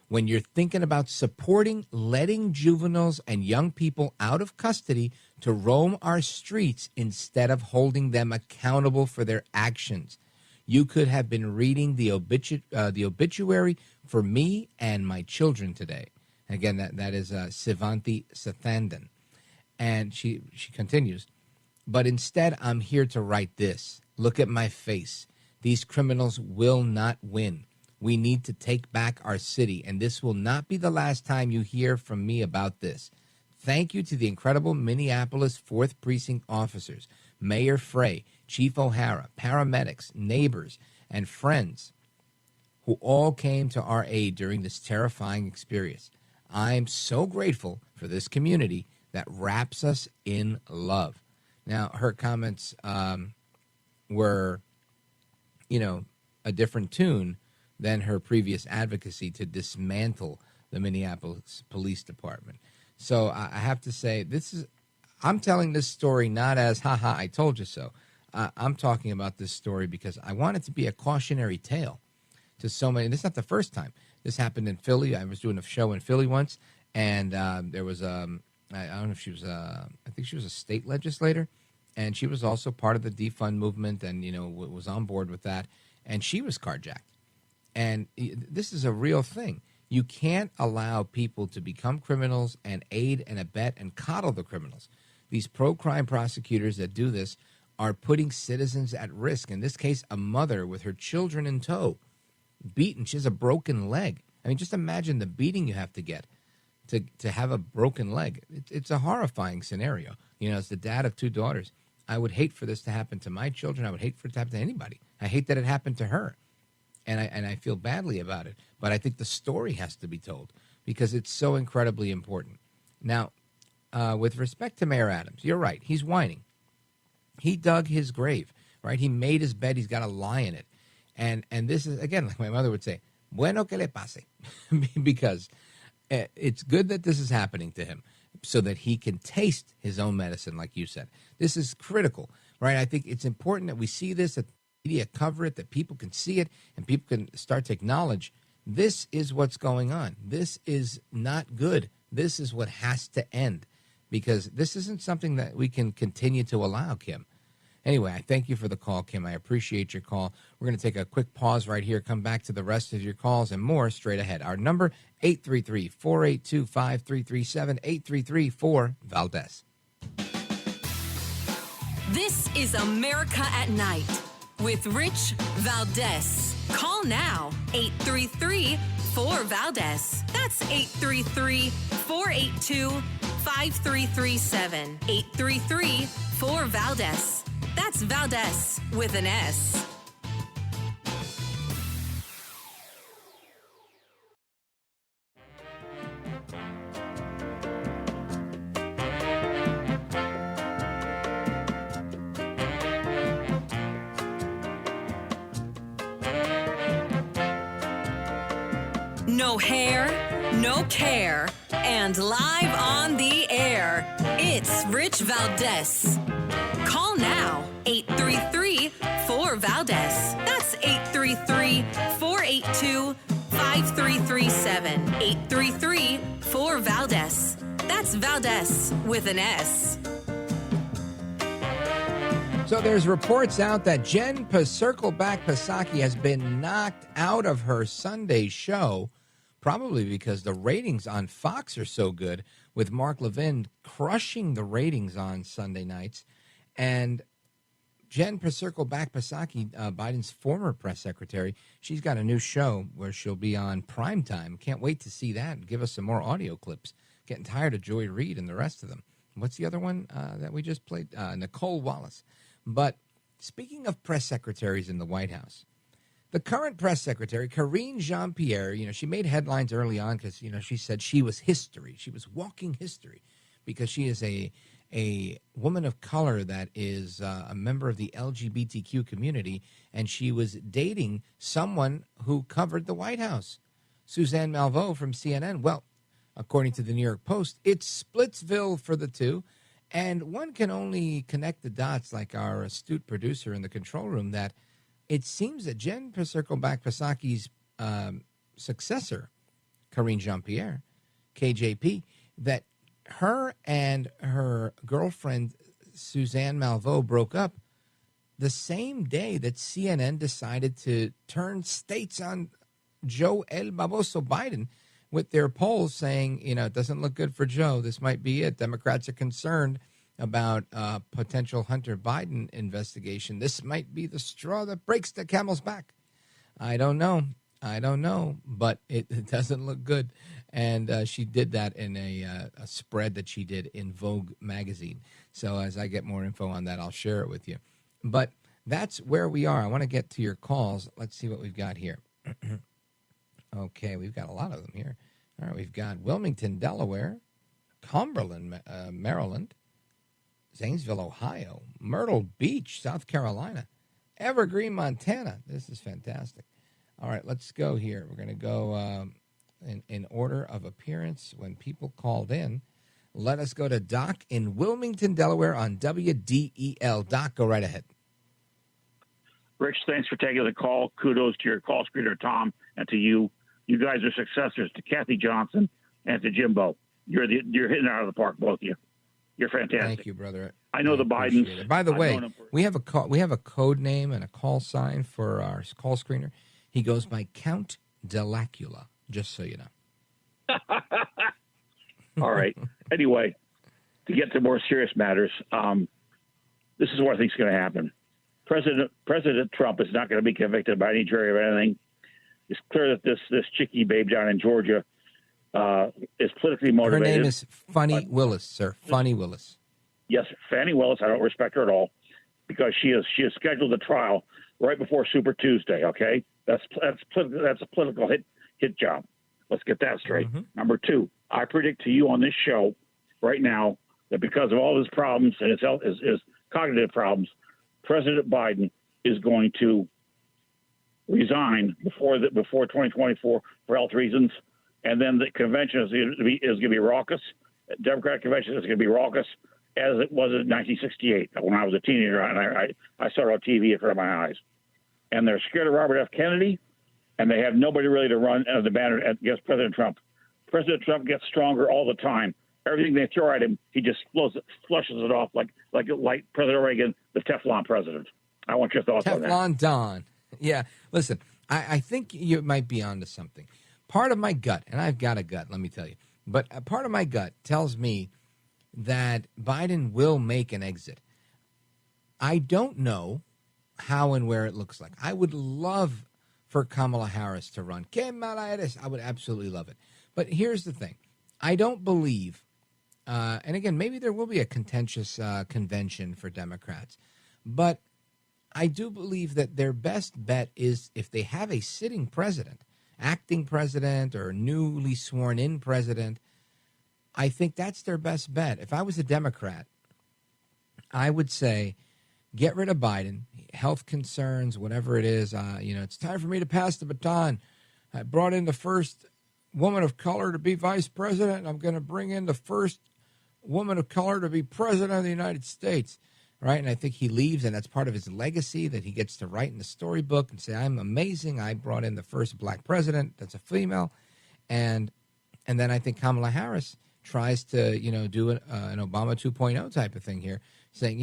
"When you're thinking about supporting letting juveniles and young people out of custody to roam our streets instead of holding them accountable for their actions. You could have been reading the obituary for me and my children today." Again, that is Sivanthi Sathandan. And she continues, "But instead, I'm here to write this. Look at my face. These criminals will not win. We need to take back our city, and this will not be the last time you hear from me about this. Thank you to the incredible Minneapolis 4th Precinct officers, Mayor Frey, Chief O'Hara, paramedics, neighbors, and friends who all came to our aid during this terrifying experience. I'm so grateful for this community that wraps us in love. Now, her comments were, a different tune than her previous advocacy to dismantle the Minneapolis Police Department. So I have to say, I'm telling this story not as, haha, I told you so. I'm talking about this story because I want it to be a cautionary tale to so many. This is not the first time. This happened in Philly. I was doing a show in Philly once, and there was, I don't know if she was, I think she was a state legislator, and she was also part of the defund movement and, was on board with that, and she was carjacked. And this is a real thing. You can't allow people to become criminals and aid and abet and coddle the criminals. These pro-crime prosecutors that do this are putting citizens at risk. In this case, a mother with her children in tow, beaten. She has a broken leg. I mean, just imagine the beating you have to get to have a broken leg. It's a horrifying scenario. As the dad of 2 daughters, I would hate for this to happen to my children. I would hate for it to happen to anybody. I hate that it happened to her. And I feel badly about it. But I think the story has to be told because it's so incredibly important. Now, with respect to Mayor Adams, you're right. He's whining. He dug his grave, right? He made his bed. He's got to lie in it. And this is, again, like my mother would say, bueno que le pase, because it's good that this is happening to him so that he can taste his own medicine, like you said. This is critical, right? I think it's important that we see this, that media cover it, that people can see it, and people can start to acknowledge this is what's going on. This is not good. This is what has to end, because this isn't something that we can continue to allow, Kim. Anyway, I thank you for the call, Kim. I appreciate your call. We're going to take a quick pause right here, come back to the rest of your calls and more straight ahead. Our number, 833-482-5337, 833-4-VALDEZ. This is America at Night with Rich Valdez. Call now, 833-4-VALDEZ. That's 833-482-5337. 833-4-VALDEZ. That's Valdez with an S. No hair, no care, and live on the air, it's Rich Valdez. Call now, 833-4-VALDEZ. That's 833-482-5337. 833-4-VALDEZ. That's Valdez with an S. So there's reports out that Jen Circleback Psaki has been knocked out of her Sunday show, probably because the ratings on Fox are so good, with Marc Levin crushing the ratings on Sunday nights. And Jen Circleback Psaki, Biden's former press secretary, she's got a new show where she'll be on primetime. Can't wait to see that and give us some more audio clips. Getting tired of Joy Reid and the rest of them. What's the other one that we just played? Nicole Wallace. But speaking of press secretaries in the White House, the current press secretary, Karine Jean-Pierre, she made headlines early on because, she said she was history. She was walking history because she is a woman of color that is a member of the LGBTQ community, and she was dating someone who covered the White House, Suzanne Malveaux from CNN. Well, according to the New York Post, it's Splitsville for the two, and one can only connect the dots, like our astute producer in the control room, that it seems that Jen Circleback Psaki's successor, Karine Jean-Pierre, KJP, that her and her girlfriend, Suzanne Malveaux, broke up the same day that CNN decided to turn states on Joe El Baboso Biden with their polls saying, it doesn't look good for Joe. This might be it. Democrats are concerned about potential Hunter Biden investigation. This might be the straw that breaks the camel's back. I don't know. I don't know, but it doesn't look good. And she did that in a spread that she did in Vogue magazine. So as I get more info on that, I'll share it with you. But that's where we are. I want to get to your calls. Let's see what we've got here. Okay, we've got a lot of them here. All right, we've got Wilmington, Delaware, Cumberland, Maryland, Zanesville, Ohio, Myrtle Beach, South Carolina, Evergreen, Montana. This is fantastic. All right, let's go here. We're going to go in order of appearance when people called in. Let us go to Doc in Wilmington, Delaware on WDEL. Doc, go right ahead. Rich, thanks for taking the call. Kudos to your call screener, Tom, and to you. You guys are successors to Kathy Johnson and to Jimbo. You're hitting it out of the park, both of you. You're fantastic. Thank you, brother. I know the Bidens. By the way, we have a code name and a call sign for our call screener. He goes by Count Delacula, just so you know. All right. Anyway, to get to more serious matters, this is what I think is going to happen. President Trump is not going to be convicted by any jury or anything. It's clear that this chickie babe down in Georgia is politically motivated. Her name is Funny Willis, sir. Funny Willis. Yes, Fannie Willis. I don't respect her at all because she is scheduled a trial right before Super Tuesday. Okay, that's a political hit job. Let's get that straight. Mm-hmm. Number two, I predict to you on this show right now that because of all his problems and his cognitive problems, President Biden is going to resign before 2024 for health reasons, and then the convention is going to be raucous. Democratic convention is going to be raucous as it was in 1968 when I was a teenager and I saw it on TV in front of my eyes. And they're scared of Robert F. Kennedy, and they have nobody really to run the banner against President Trump. President Trump gets stronger all the time. Everything they throw at him, he just flushes it off like President Reagan, the Teflon president. I want your thoughts on that. Teflon Don. Yeah, listen, I think you might be onto something. Part of my gut, and I've got a gut, let me tell you, but a part of my gut tells me that Biden will make an exit. I don't know how and where it looks like. I would love for Kamala Harris to run. Kamala Harris, I would absolutely love it. But here's the thing. I don't believe, and again, maybe there will be a contentious convention for Democrats, but I do believe that their best bet is if they have a sitting president, acting president, or newly sworn in president, I think that's their best bet. If I was a Democrat, I would say get rid of Biden, health concerns, whatever it is. It's time for me to pass the baton. I brought in the first woman of color to be vice president. I'm going to bring in the first woman of color to be president of the United States. Right, and I think he leaves, and that's part of his legacy that he gets to write in the storybook and say, I'm amazing. I brought in the first black president that's a female. And then I think Kamala Harris tries to, do an Obama 2.0 type of thing here, saying,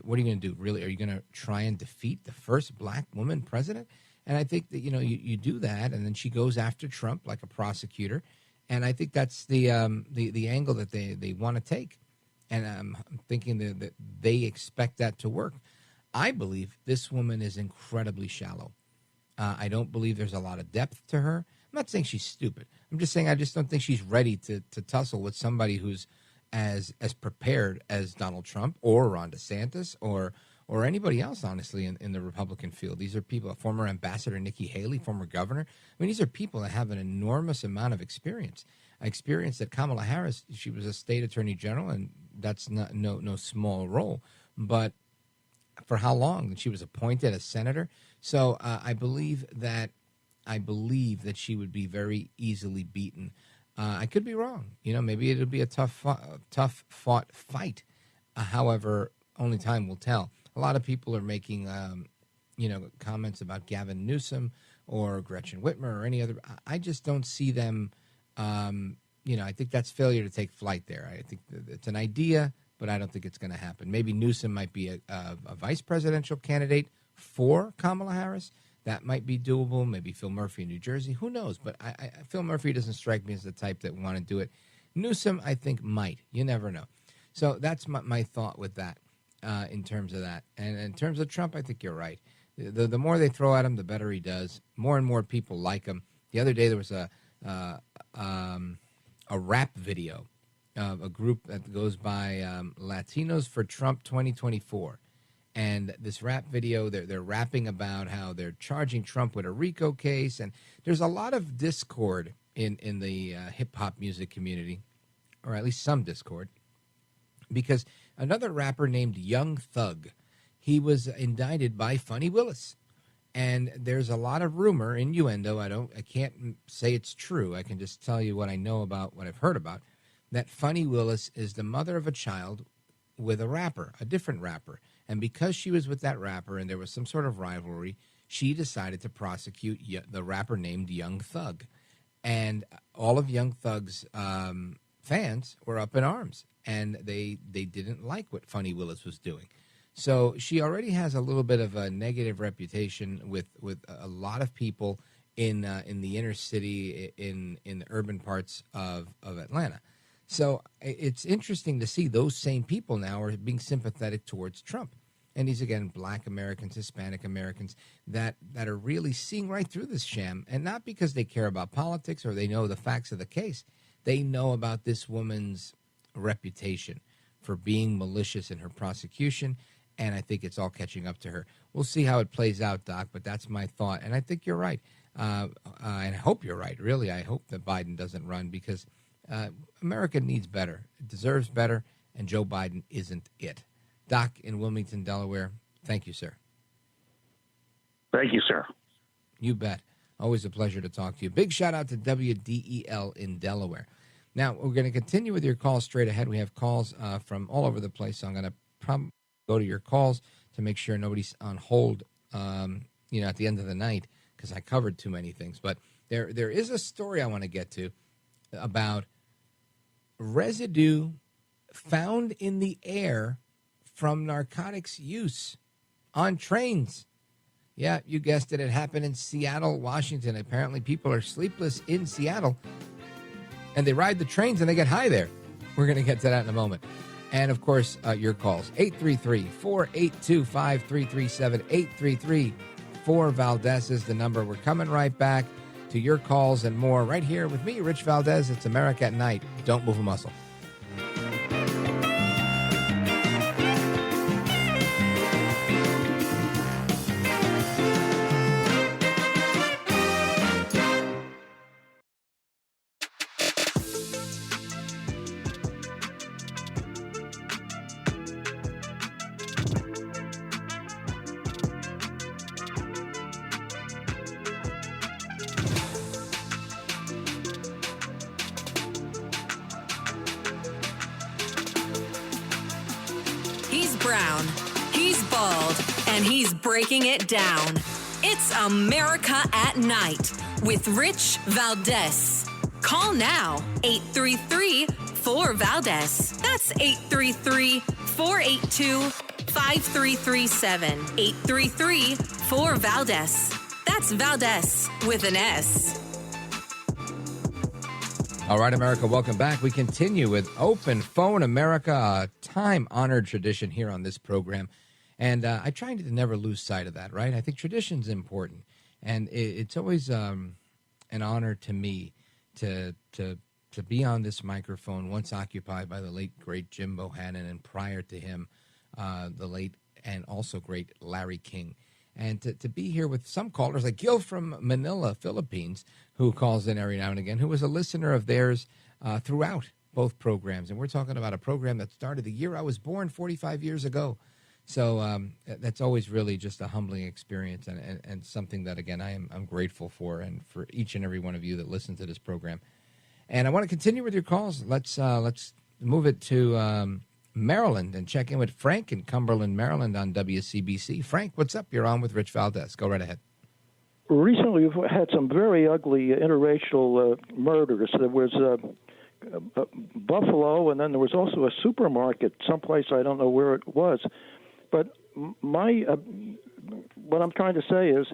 what are you going to do? Really, are you going to try and defeat the first black woman president? And I think that, you do that, and then she goes after Trump like a prosecutor. And I think that's the angle that they want to take. And I'm thinking that they expect that to work. I believe this woman is incredibly shallow. I don't believe there's a lot of depth to her. I'm not saying she's stupid. I'm just saying I just don't think she's ready to tussle with somebody who's as prepared as Donald Trump or Ron DeSantis or anybody else, honestly, in the Republican field. These are people, former Ambassador Nikki Haley, former governor. I mean, these are people that have an enormous amount of experience. Experience that Kamala Harris, she was a state attorney general, and that's not no small role. But for how long? She was appointed as senator. So I believe that she would be very easily beaten. I could be wrong. Maybe it'll be a tough fought fight. However, only time will tell. A lot of people are making comments about Gavin Newsom or Gretchen Whitmer or any other. I just don't see them. I think that's failure to take flight there. I think it's an idea, but I don't think it's going to happen. Maybe Newsom might be a vice presidential candidate for Kamala Harris. That might be doable. Maybe Phil Murphy in New Jersey. Who knows? But Phil Murphy doesn't strike me as the type that want to do it. Newsom, I think, might. You never know. So that's my thought with that in terms of that. And in terms of Trump, I think you're right. The more they throw at him, the better he does. More and more people like him. The other day there was a rap video of a group that goes by Latinos for Trump 2024. And this rap video, they're rapping about how they're charging Trump with a RICO case. And there's a lot of discord in the hip-hop music community, or at least some discord, because another rapper named Young Thug, he was indicted by Funny Willis. And there's a lot of rumor, innuendo, I can't say it's true, I can just tell you what I know about, what I've heard about, that Funny Willis is the mother of a child with a rapper, a different rapper. And because she was with that rapper and there was some sort of rivalry, she decided to prosecute the rapper named Young Thug. And all of Young Thug's fans were up in arms, and they didn't like what Funny Willis was doing. So she already has a little bit of a negative reputation with a lot of people in the inner city, in the urban parts of Atlanta. So it's interesting to see those same people now are being sympathetic towards Trump. And these, again, Black Americans, Hispanic Americans that are really seeing right through this sham, and not because they care about politics or they know the facts of the case. They know about this woman's reputation for being malicious in her prosecution, and I think it's all catching up to her. We'll see how it plays out, Doc, but that's my thought. And I think you're right. And I hope you're right, really. I hope that Biden doesn't run because America needs better. It deserves better, and Joe Biden isn't it. Doc in Wilmington, Delaware, thank you, sir. Thank you, sir. You bet. Always a pleasure to talk to you. Big shout out to WDEL in Delaware. Now, we're going to continue with your calls straight ahead. We have calls from all over the place, so I'm going to probably go to your calls to make sure nobody's on hold, at the end of the night, because I covered too many things. But there is a story I want to get to about residue found in the air from narcotics use on trains. Yeah, you guessed it. It happened in Seattle, Washington. Apparently people are sleepless in Seattle, and they ride the trains and they get high there. We're going to get to that in a moment. And, of course, your calls, 833-482-5337, 833-4-VALDEZ is the number. We're coming right back to your calls and more right here with me, Rich Valdez. It's America at Night. Don't move a muscle. Brown. He's bald, and he's breaking it down. It's America at Night with Rich Valdez. Call now, 833-4-VALDEZ. That's 833-482-5337. 833-4-VALDEZ. That's Valdez with an S. All right, America, welcome back. We continue with Open Phone America, a time-honored tradition here on this program. And I try to never lose sight of that, right? I think tradition's important. And it's always an honor to me to be on this microphone, once occupied by the late, great Jim Bohannon, and prior to him, the late and also great Larry King. And to be here with some callers, like Gil from Manila, Philippines, who calls in every now and again, who was a listener of theirs throughout both programs. And we're talking about a program that started the year I was born 45 years ago. So that's always really just a humbling experience and something that, again, I'm grateful for, and for each and every one of you that listen to this program. And I want to continue with your calls. Let's move it to Maryland and check in with Frank in Cumberland, Maryland on WCBC. Frank, what's up? You're on with Rich Valdez. Go right ahead. Recently, we've had some very ugly interracial murders. There was Buffalo, and then there was also a supermarket someplace, I don't know where it was. But what I'm trying to say is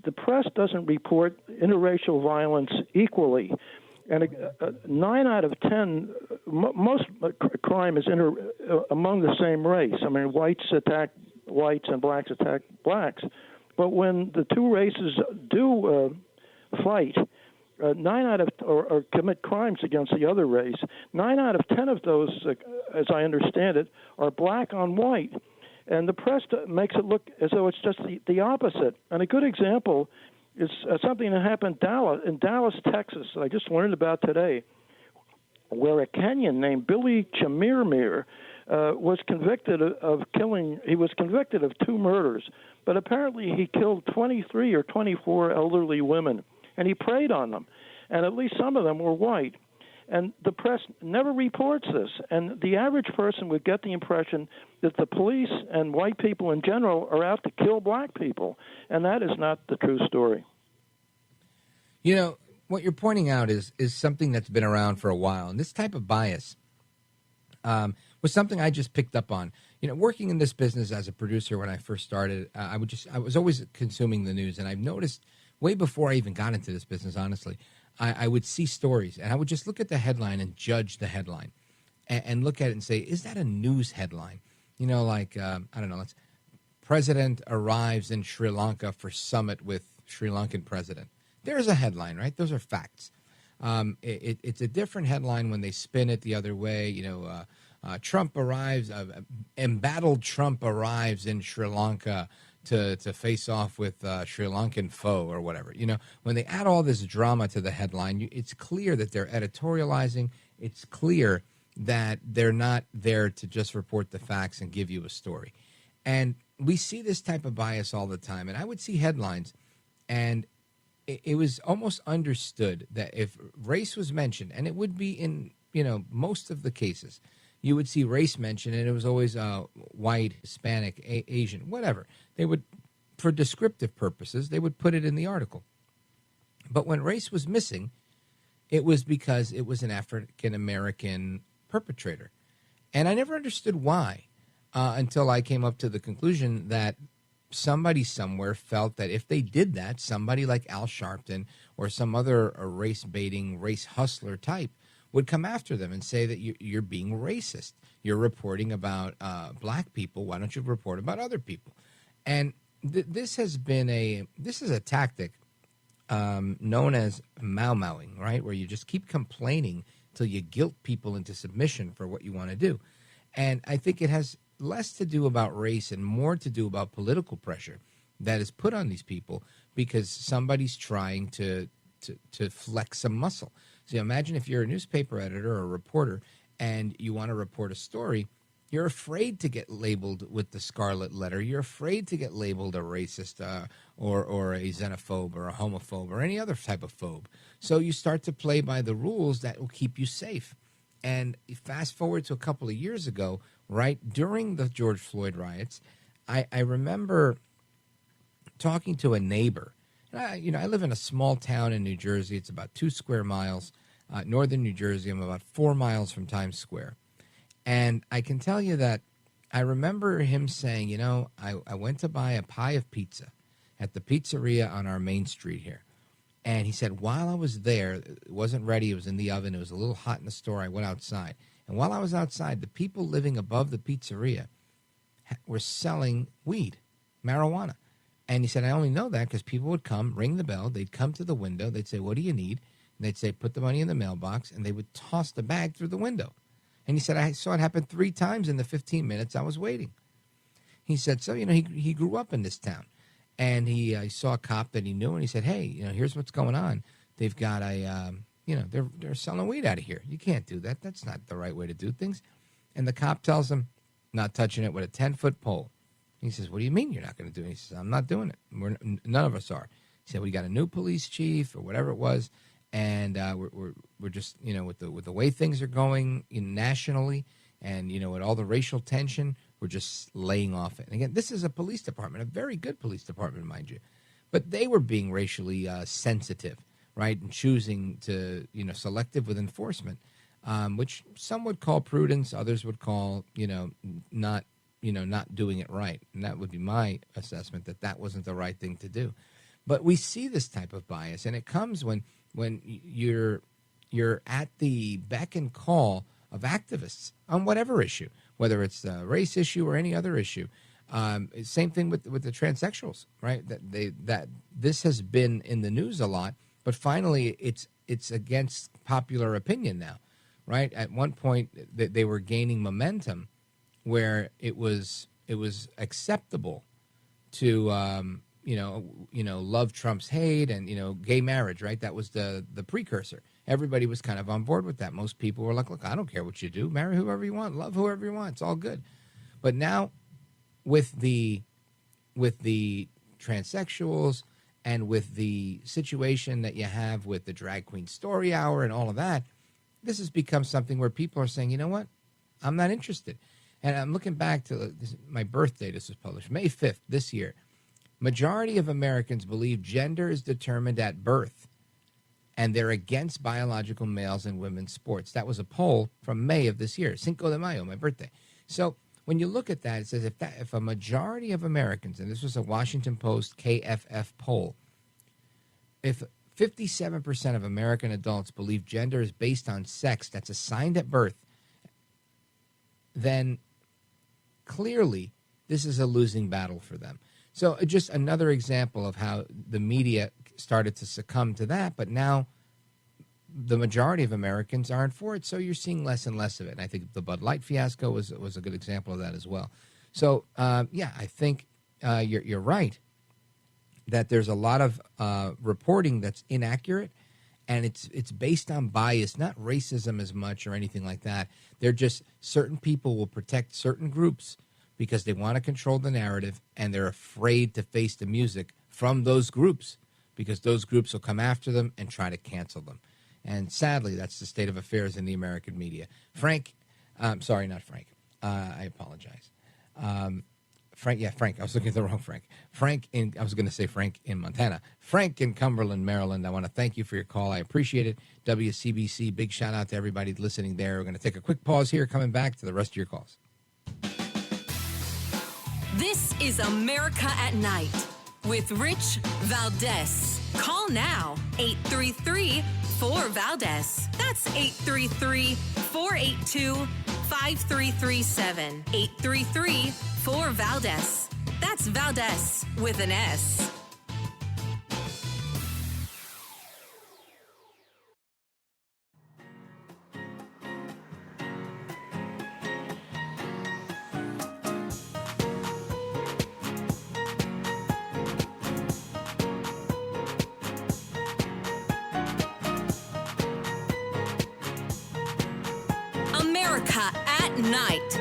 the press doesn't report interracial violence equally. And 9 out of 10, most crime is among the same race. I mean, whites attack whites and blacks attack blacks. But when the two races do fight, 9 out of or commit crimes against the other race, 9 out of 10 of those, as I understand it, are black on white. And the press makes it look as though it's just the opposite. And a good example is something that happened in Dallas, Texas, that I just learned about today, where a Kenyan named Billy Chamirmir was convicted of killing. He was convicted of 2 murders, but apparently he killed 23 or 24 elderly women, and he preyed on them, and at least some of them were white. And the press never reports this, and the average person would get the impression that the police and white people in general are out to kill black people, and that is not the true story. You know, what you're pointing out is something that's been around for a while, and this type of bias was something I just picked up on. You know, working in this business as a producer when I first started, I was always consuming the news, and I've noticed way before I even got into this business, honestly, I would see stories, and I would just look at the headline and judge the headline, and look at it and say, is that a news headline? You know, like, I don't know, President arrives in Sri Lanka for summit with Sri Lankan president. There's a headline, right? Those are facts. It's a different headline when they spin it the other way. You know, Trump arrives, embattled Trump arrives in Sri Lanka to face off with Sri Lankan foe or whatever. You know, when they add all this drama to the headline, it's clear that they're editorializing. It's clear that they're not there to just report the facts and give you a story. And we see this type of bias all the time. And I would see headlines, and it was almost understood that if race was mentioned, and it would be in, you know, most of the cases, you would see race mentioned, and it was always white, Hispanic, Asian, whatever. They would, for descriptive purposes, they would put it in the article. But when race was missing, it was because it was an African-American perpetrator. And I never understood why until I came up to the conclusion that somebody somewhere felt that if they did that, somebody like Al Sharpton or some other race-baiting, race hustler type would come after them and say that you're being racist. You're reporting about black people. Why don't you report about other people? And this is a tactic known as mau-mauing, right? Where you just keep complaining till you guilt people into submission for what you want to do. And I think it has less to do about race and more to do about political pressure that is put on these people because somebody's trying to flex some muscle. So imagine if you're a newspaper editor or a reporter and you want to report a story, you're afraid to get labeled with the scarlet letter. You're afraid to get labeled a racist or a xenophobe or a homophobe or any other type of phobe. So you start to play by the rules that will keep you safe. And fast forward to a couple of years ago, right during the George Floyd riots, I remember talking to a neighbor. I live in a small town in New Jersey. It's about 2 square miles. Northern New Jersey. I'm about 4 miles from Times Square. And I can tell you that I remember him saying, I went to buy a pie of pizza at the pizzeria on our main street here. And he said, while I was there, it wasn't ready. It was in the oven. It was a little hot in the store. I went outside. And while I was outside, the people living above the pizzeria were selling weed, marijuana. And he said, I only know that because people would come, ring the bell. They'd come to the window. They'd say, what do you need? And they'd say, put the money in the mailbox. And they would toss the bag through the window. And he said, I saw it happen 3 times in the 15 minutes I was waiting. He said, so, he grew up in this town. And he saw a cop that he knew, and he said, hey, here's what's going on. They've got they're selling weed out of here. You can't do that. That's not the right way to do things. And the cop tells him, not touching it with a 10-foot pole. He says, what do you mean you're not going to do it? He says, I'm not doing it. None of us are. He said, we got a new police chief or whatever it was, and we're just, with the way things are going nationally and, with all the racial tension, we're just laying off it. And again, this is a police department, a very good police department, mind you. But they were being racially sensitive, right, and choosing to, selective with enforcement, which some would call prudence, others would call, not doing it right. And that would be my assessment, that wasn't the right thing to do. But we see this type of bias, and it comes when you're at the beck and call of activists on whatever issue, whether it's the race issue or any other issue. Same thing with the transsexuals, right? That this has been in the news a lot, but finally it's against popular opinion now, right? At one point they were gaining momentum where it was acceptable to love Trump's hate and gay marriage, right? That was the precursor. Everybody was kind of on board with that. Most people were like, look, I don't care what you do, marry whoever you want, love whoever you want, it's all good. But now with the transsexuals and with the situation that you have with the drag queen story hour and all of that, this has become something where people are saying, you know what, I'm not interested. And I'm looking back to my birthday. This was published May 5th this year. Majority of Americans believe gender is determined at birth, and they're against biological males in women's sports. That was a poll from May of this year, Cinco de Mayo, my birthday. So when you look at that, it says if a majority of Americans, and this was a Washington Post KFF poll, if 57% of American adults believe gender is based on sex that's assigned at birth, then clearly this is a losing battle for them. So just another example of how the media started to succumb to that, but now the majority of Americans aren't for it, so you're seeing less and less of it. And I think the Bud Light fiasco was a good example of that as well. So, I think you're right that there's a lot of reporting that's inaccurate, and it's based on bias, not racism as much or anything like that. They're just certain people will protect certain groups because they want to control the narrative, and they're afraid to face the music from those groups because those groups will come after them and try to cancel them. And sadly, that's the state of affairs in the American media. Frank. Sorry, not Frank. I apologize. Frank. I was looking at the wrong Frank. I was going to say Frank in Montana. Frank in Cumberland, Maryland. I want to thank you for your call. I appreciate it. WCBC, big shout out to everybody listening there. We're going to take a quick pause here, coming back to the rest of your calls. This is America at Night with Rich Valdez. Call now, 833-4VALDEZ. That's 833-482-5337. 833-4VALDEZ. That's Valdez with an S. America at Night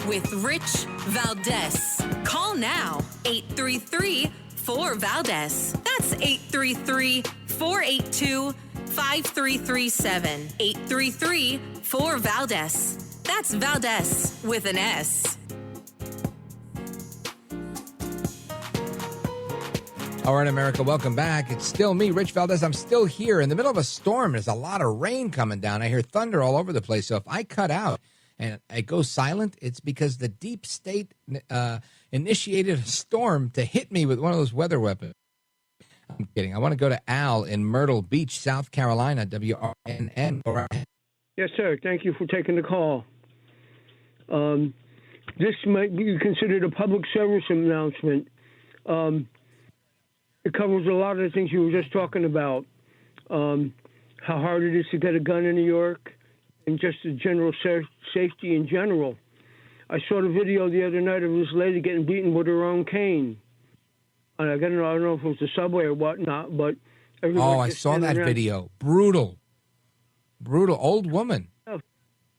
with Rich Valdez. Call now, 833-4VALDEZ. That's 833-482-5337. 833-4VALDEZ. That's Valdez with an S. All right, America, welcome back. It's still me, Rich Valdez. I'm still here in the middle of a storm. There's a lot of rain coming down. I hear thunder all over the place. So if I cut out and I go silent, it's because the deep state initiated a storm to hit me with one of those weather weapons. I'm kidding. I want to go to Al in Myrtle Beach, South Carolina, WRNN. Yes, sir. Thank you for taking the call. This might be considered a public service announcement. It covers a lot of the things you were just talking about, how hard it is to get a gun in New York, and just the general safety in general. I saw the video the other night of this lady getting beaten with her own cane. And I don't know if it was the subway or whatnot, but I saw that video. Brutal. Old woman. Oh.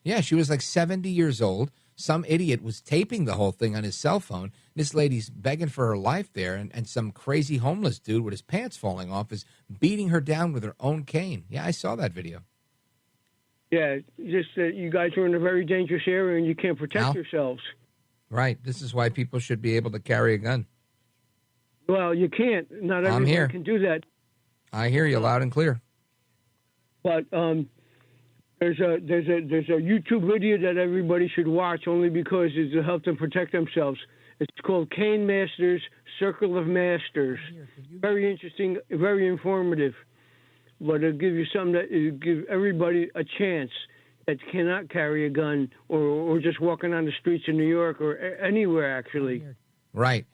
Yeah, she was like 70 years old. Some idiot was taping the whole thing on his cell phone. This lady's begging for her life there, and some crazy homeless dude with his pants falling off is beating her down with her own cane. Yeah, I saw that video. Yeah, just that you guys are in a very dangerous area and you can't protect yourselves. Right. This is why people should be able to carry a gun. Well, you can't. Not everyone can do that. I hear you loud and clear. But there's a YouTube video that everybody should watch only because it's to help them protect themselves. It's called Cane Masters, Circle of Masters. Very interesting, very informative. But it'll give you something that it'll give everybody a chance that cannot carry a gun or just walking on the streets of New York or anywhere, actually. Right.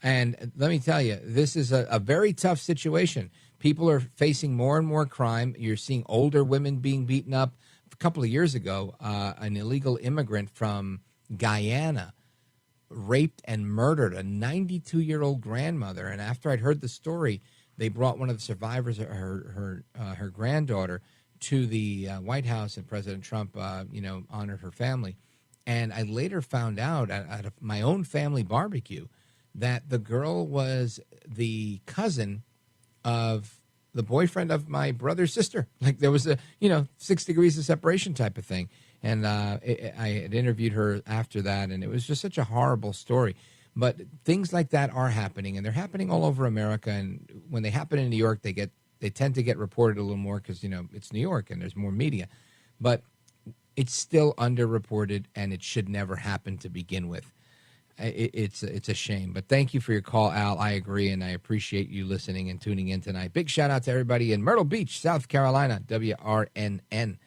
And let me tell you, this is a very tough situation. People are facing more and more crime. You're seeing older women being beaten up. A couple of years ago, an illegal immigrant from Guyana raped and murdered a 92-year-old grandmother. And after I'd heard the story, they brought one of the survivors, her granddaughter, to the White House, and President Trump, honored her family. And I later found out at my own family barbecue that the girl was the cousin of the boyfriend of my brother's sister. Like there was 6 degrees of separation type of thing. And I had interviewed her after that, and it was just such a horrible story. But things like that are happening, and they're happening all over America. And when they happen in New York, they tend to get reported a little more because, it's New York and there's more media. But it's still underreported, and it should never happen to begin with. It's a shame. But thank you for your call, Al. I agree, and I appreciate you listening and tuning in tonight. Big shout out to everybody in Myrtle Beach, South Carolina, WRNN.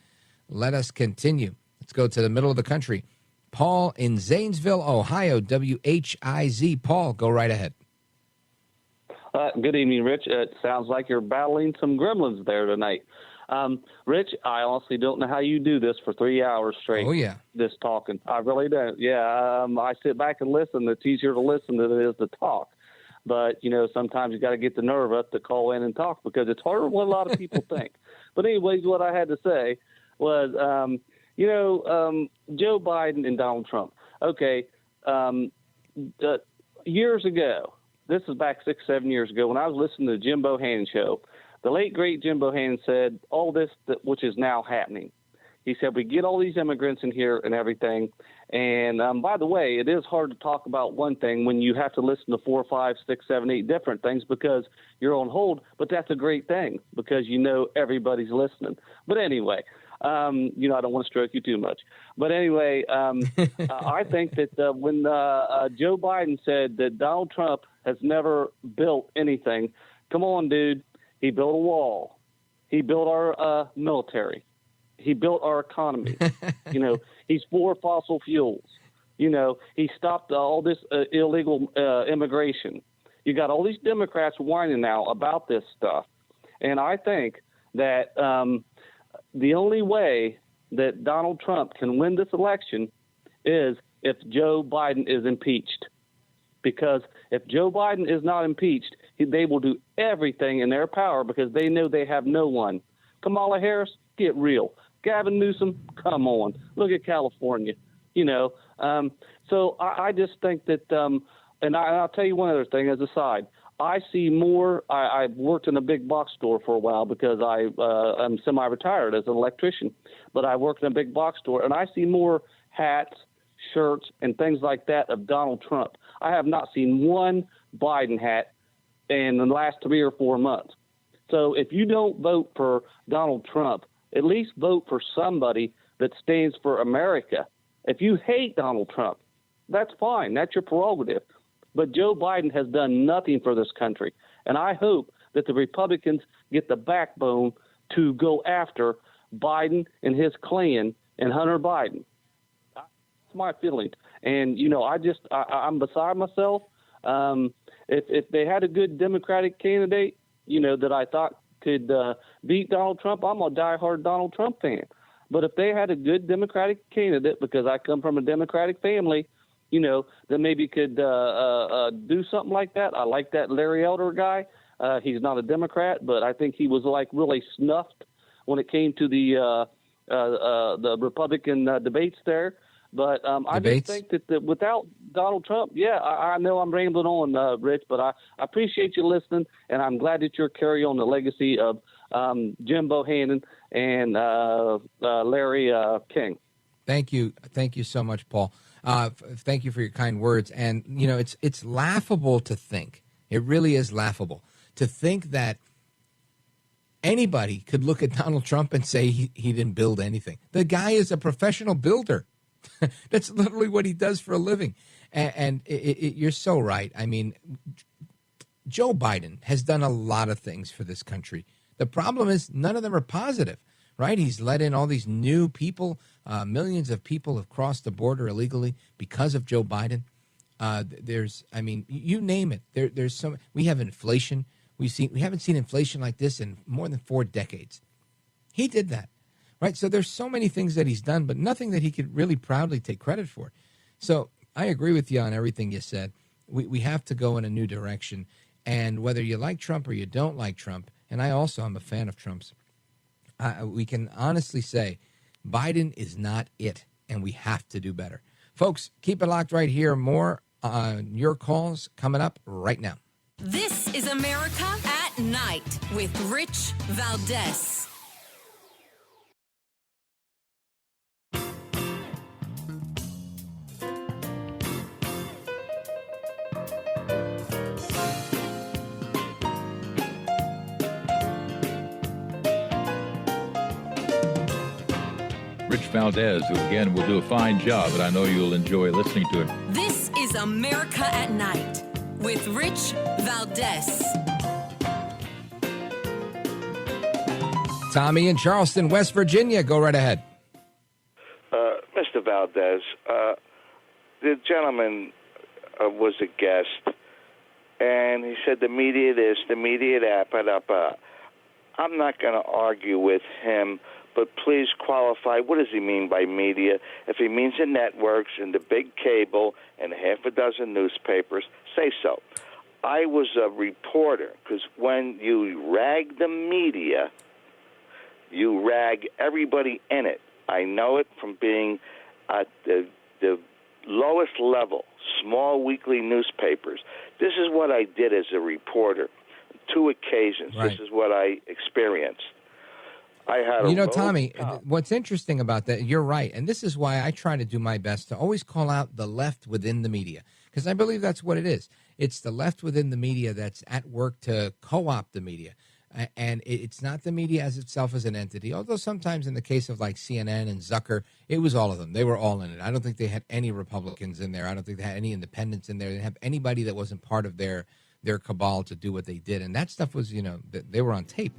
Let us continue. Let's go to the middle of the country. Paul in Zanesville, Ohio, WHIZ. Paul, go right ahead. Good evening, Rich. It sounds like you're battling some gremlins there tonight. Rich, I honestly don't know how you do this for 3 hours straight. Oh, yeah. This talking. I really don't. Yeah, I sit back and listen. It's easier to listen than it is to talk. But, sometimes you got to get the nerve up to call in and talk because it's harder than what a lot of people think. But anyways, what I had to say was, Joe Biden and Donald Trump. Okay, years ago, this is back 6-7 years ago, when I was listening to the Jim Bohannon show, the late, great Jim Bohannon said all this, which is now happening. He said, we get all these immigrants in here and everything. And by the way, it is hard to talk about one thing when you have to listen to 4, 5, 6, 7, 8 different things because you're on hold. But that's a great thing because everybody's listening. But anyway, I don't want to stroke you too much. But anyway, I think that when Joe Biden said that Donald Trump has never built anything, come on, dude. He built a wall. He built our military. He built our economy. He's for fossil fuels. He stopped all this illegal immigration. You got all these Democrats whining now about this stuff. And I think that the only way that Donald Trump can win this election is if Joe Biden is impeached. Because if Joe Biden is not impeached, they will do everything in their power because they know they have no one. Kamala Harris, get real. Gavin Newsom, come on. Look at California. So I just think that, and I'll tell you one other thing as a side. I see more. I've worked in a big box store for a while because I'm semi-retired as an electrician, but I worked in a big box store, and I see more hats, shirts, and things like that of Donald Trump. I have not seen one Biden hat in the last 3 or 4 months. So if you don't vote for Donald Trump, at least vote for somebody that stands for America. If you hate Donald Trump, that's fine. That's your prerogative. But Joe Biden has done nothing for this country. And I hope that the Republicans get the backbone to go after Biden and his clan and Hunter Biden. That's my feeling. And, I'm beside myself. If they had a good Democratic candidate, that I thought could beat Donald Trump, I'm a diehard Donald Trump fan. But if they had a good Democratic candidate, because I come from a Democratic family, that maybe could do something like that. I like that Larry Elder guy. He's not a Democrat, but I think he was really snuffed when it came to the Republican debates there. But I just think that without Donald Trump, I know I'm rambling on, Rich, but I appreciate you listening, and I'm glad that you're carrying on the legacy of Jim Bohannon and Larry King. Thank you so much, Paul. Thank you for your kind words. And it's laughable to think. It really is laughable to think that anybody could look at Donald Trump and say he didn't build anything. The guy is a professional builder. That's literally what he does for a living. And you're so right. I mean, Joe Biden has done a lot of things for this country. The problem is none of them are positive, right? He's let in all these new people. Millions of people have crossed the border illegally because of Joe Biden. There's, I mean, you name it. There's so we have inflation. We haven't seen inflation like this in more than 4 decades. He did that, right? So there's so many things that he's done, but nothing that he could really proudly take credit for. So I agree with you on everything you said. We have to go in a new direction. And whether you like Trump or you don't like Trump, and I also am a fan of Trump's, we can honestly say Biden is not it, and we have to do better. Folks, keep it locked right here. More on your calls coming up right now. This is America at Night with Rich Valdez. Rich Valdez, who again will do a fine job, and I know you'll enjoy listening to it. This is America at Night with Rich Valdez. Tommy in Charleston, West Virginia. Go right ahead. Mr. Valdez, the gentleman was a guest, and he said the media this, the media that, I'm not going to argue with him, but please qualify. What does he mean by media? If he means the networks and the big cable and half a dozen newspapers, say so. I was a reporter, because when you rag the media, you rag everybody in it. I know it from being at the lowest level, small weekly newspapers. This is what I did as a reporter. 2 occasions. Right. This is what I experienced. I had Tommy, what's interesting about that, you're right. And this is why I try to do my best to always call out the left within the media, because I believe that's what it is. It's the left within the media that's at work to co-opt the media. And it's not the media as itself as an entity, although sometimes in the case of like CNN and Zucker, it was all of them. They were all in it. I don't think they had any Republicans in there. I don't think they had any independents in there. They didn't have anybody that wasn't part of their cabal to do what they did. And that stuff was, they were on tape.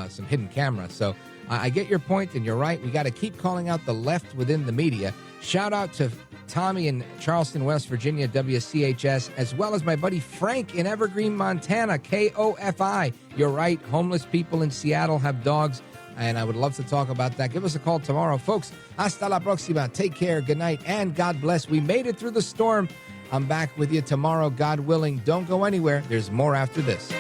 Some hidden camera. So I get your point, and you're right. We got to keep calling out the left within the media. Shout out to Tommy in Charleston, West Virginia, WCHS, as well as my buddy Frank in Evergreen, Montana, KOFI. You're right. Homeless people in Seattle have dogs, and I would love to talk about that. Give us a call tomorrow. Folks, hasta la próxima. Take care. Good night, and God bless. We made it through the storm. I'm back with you tomorrow, God willing. Don't go anywhere. There's more after this.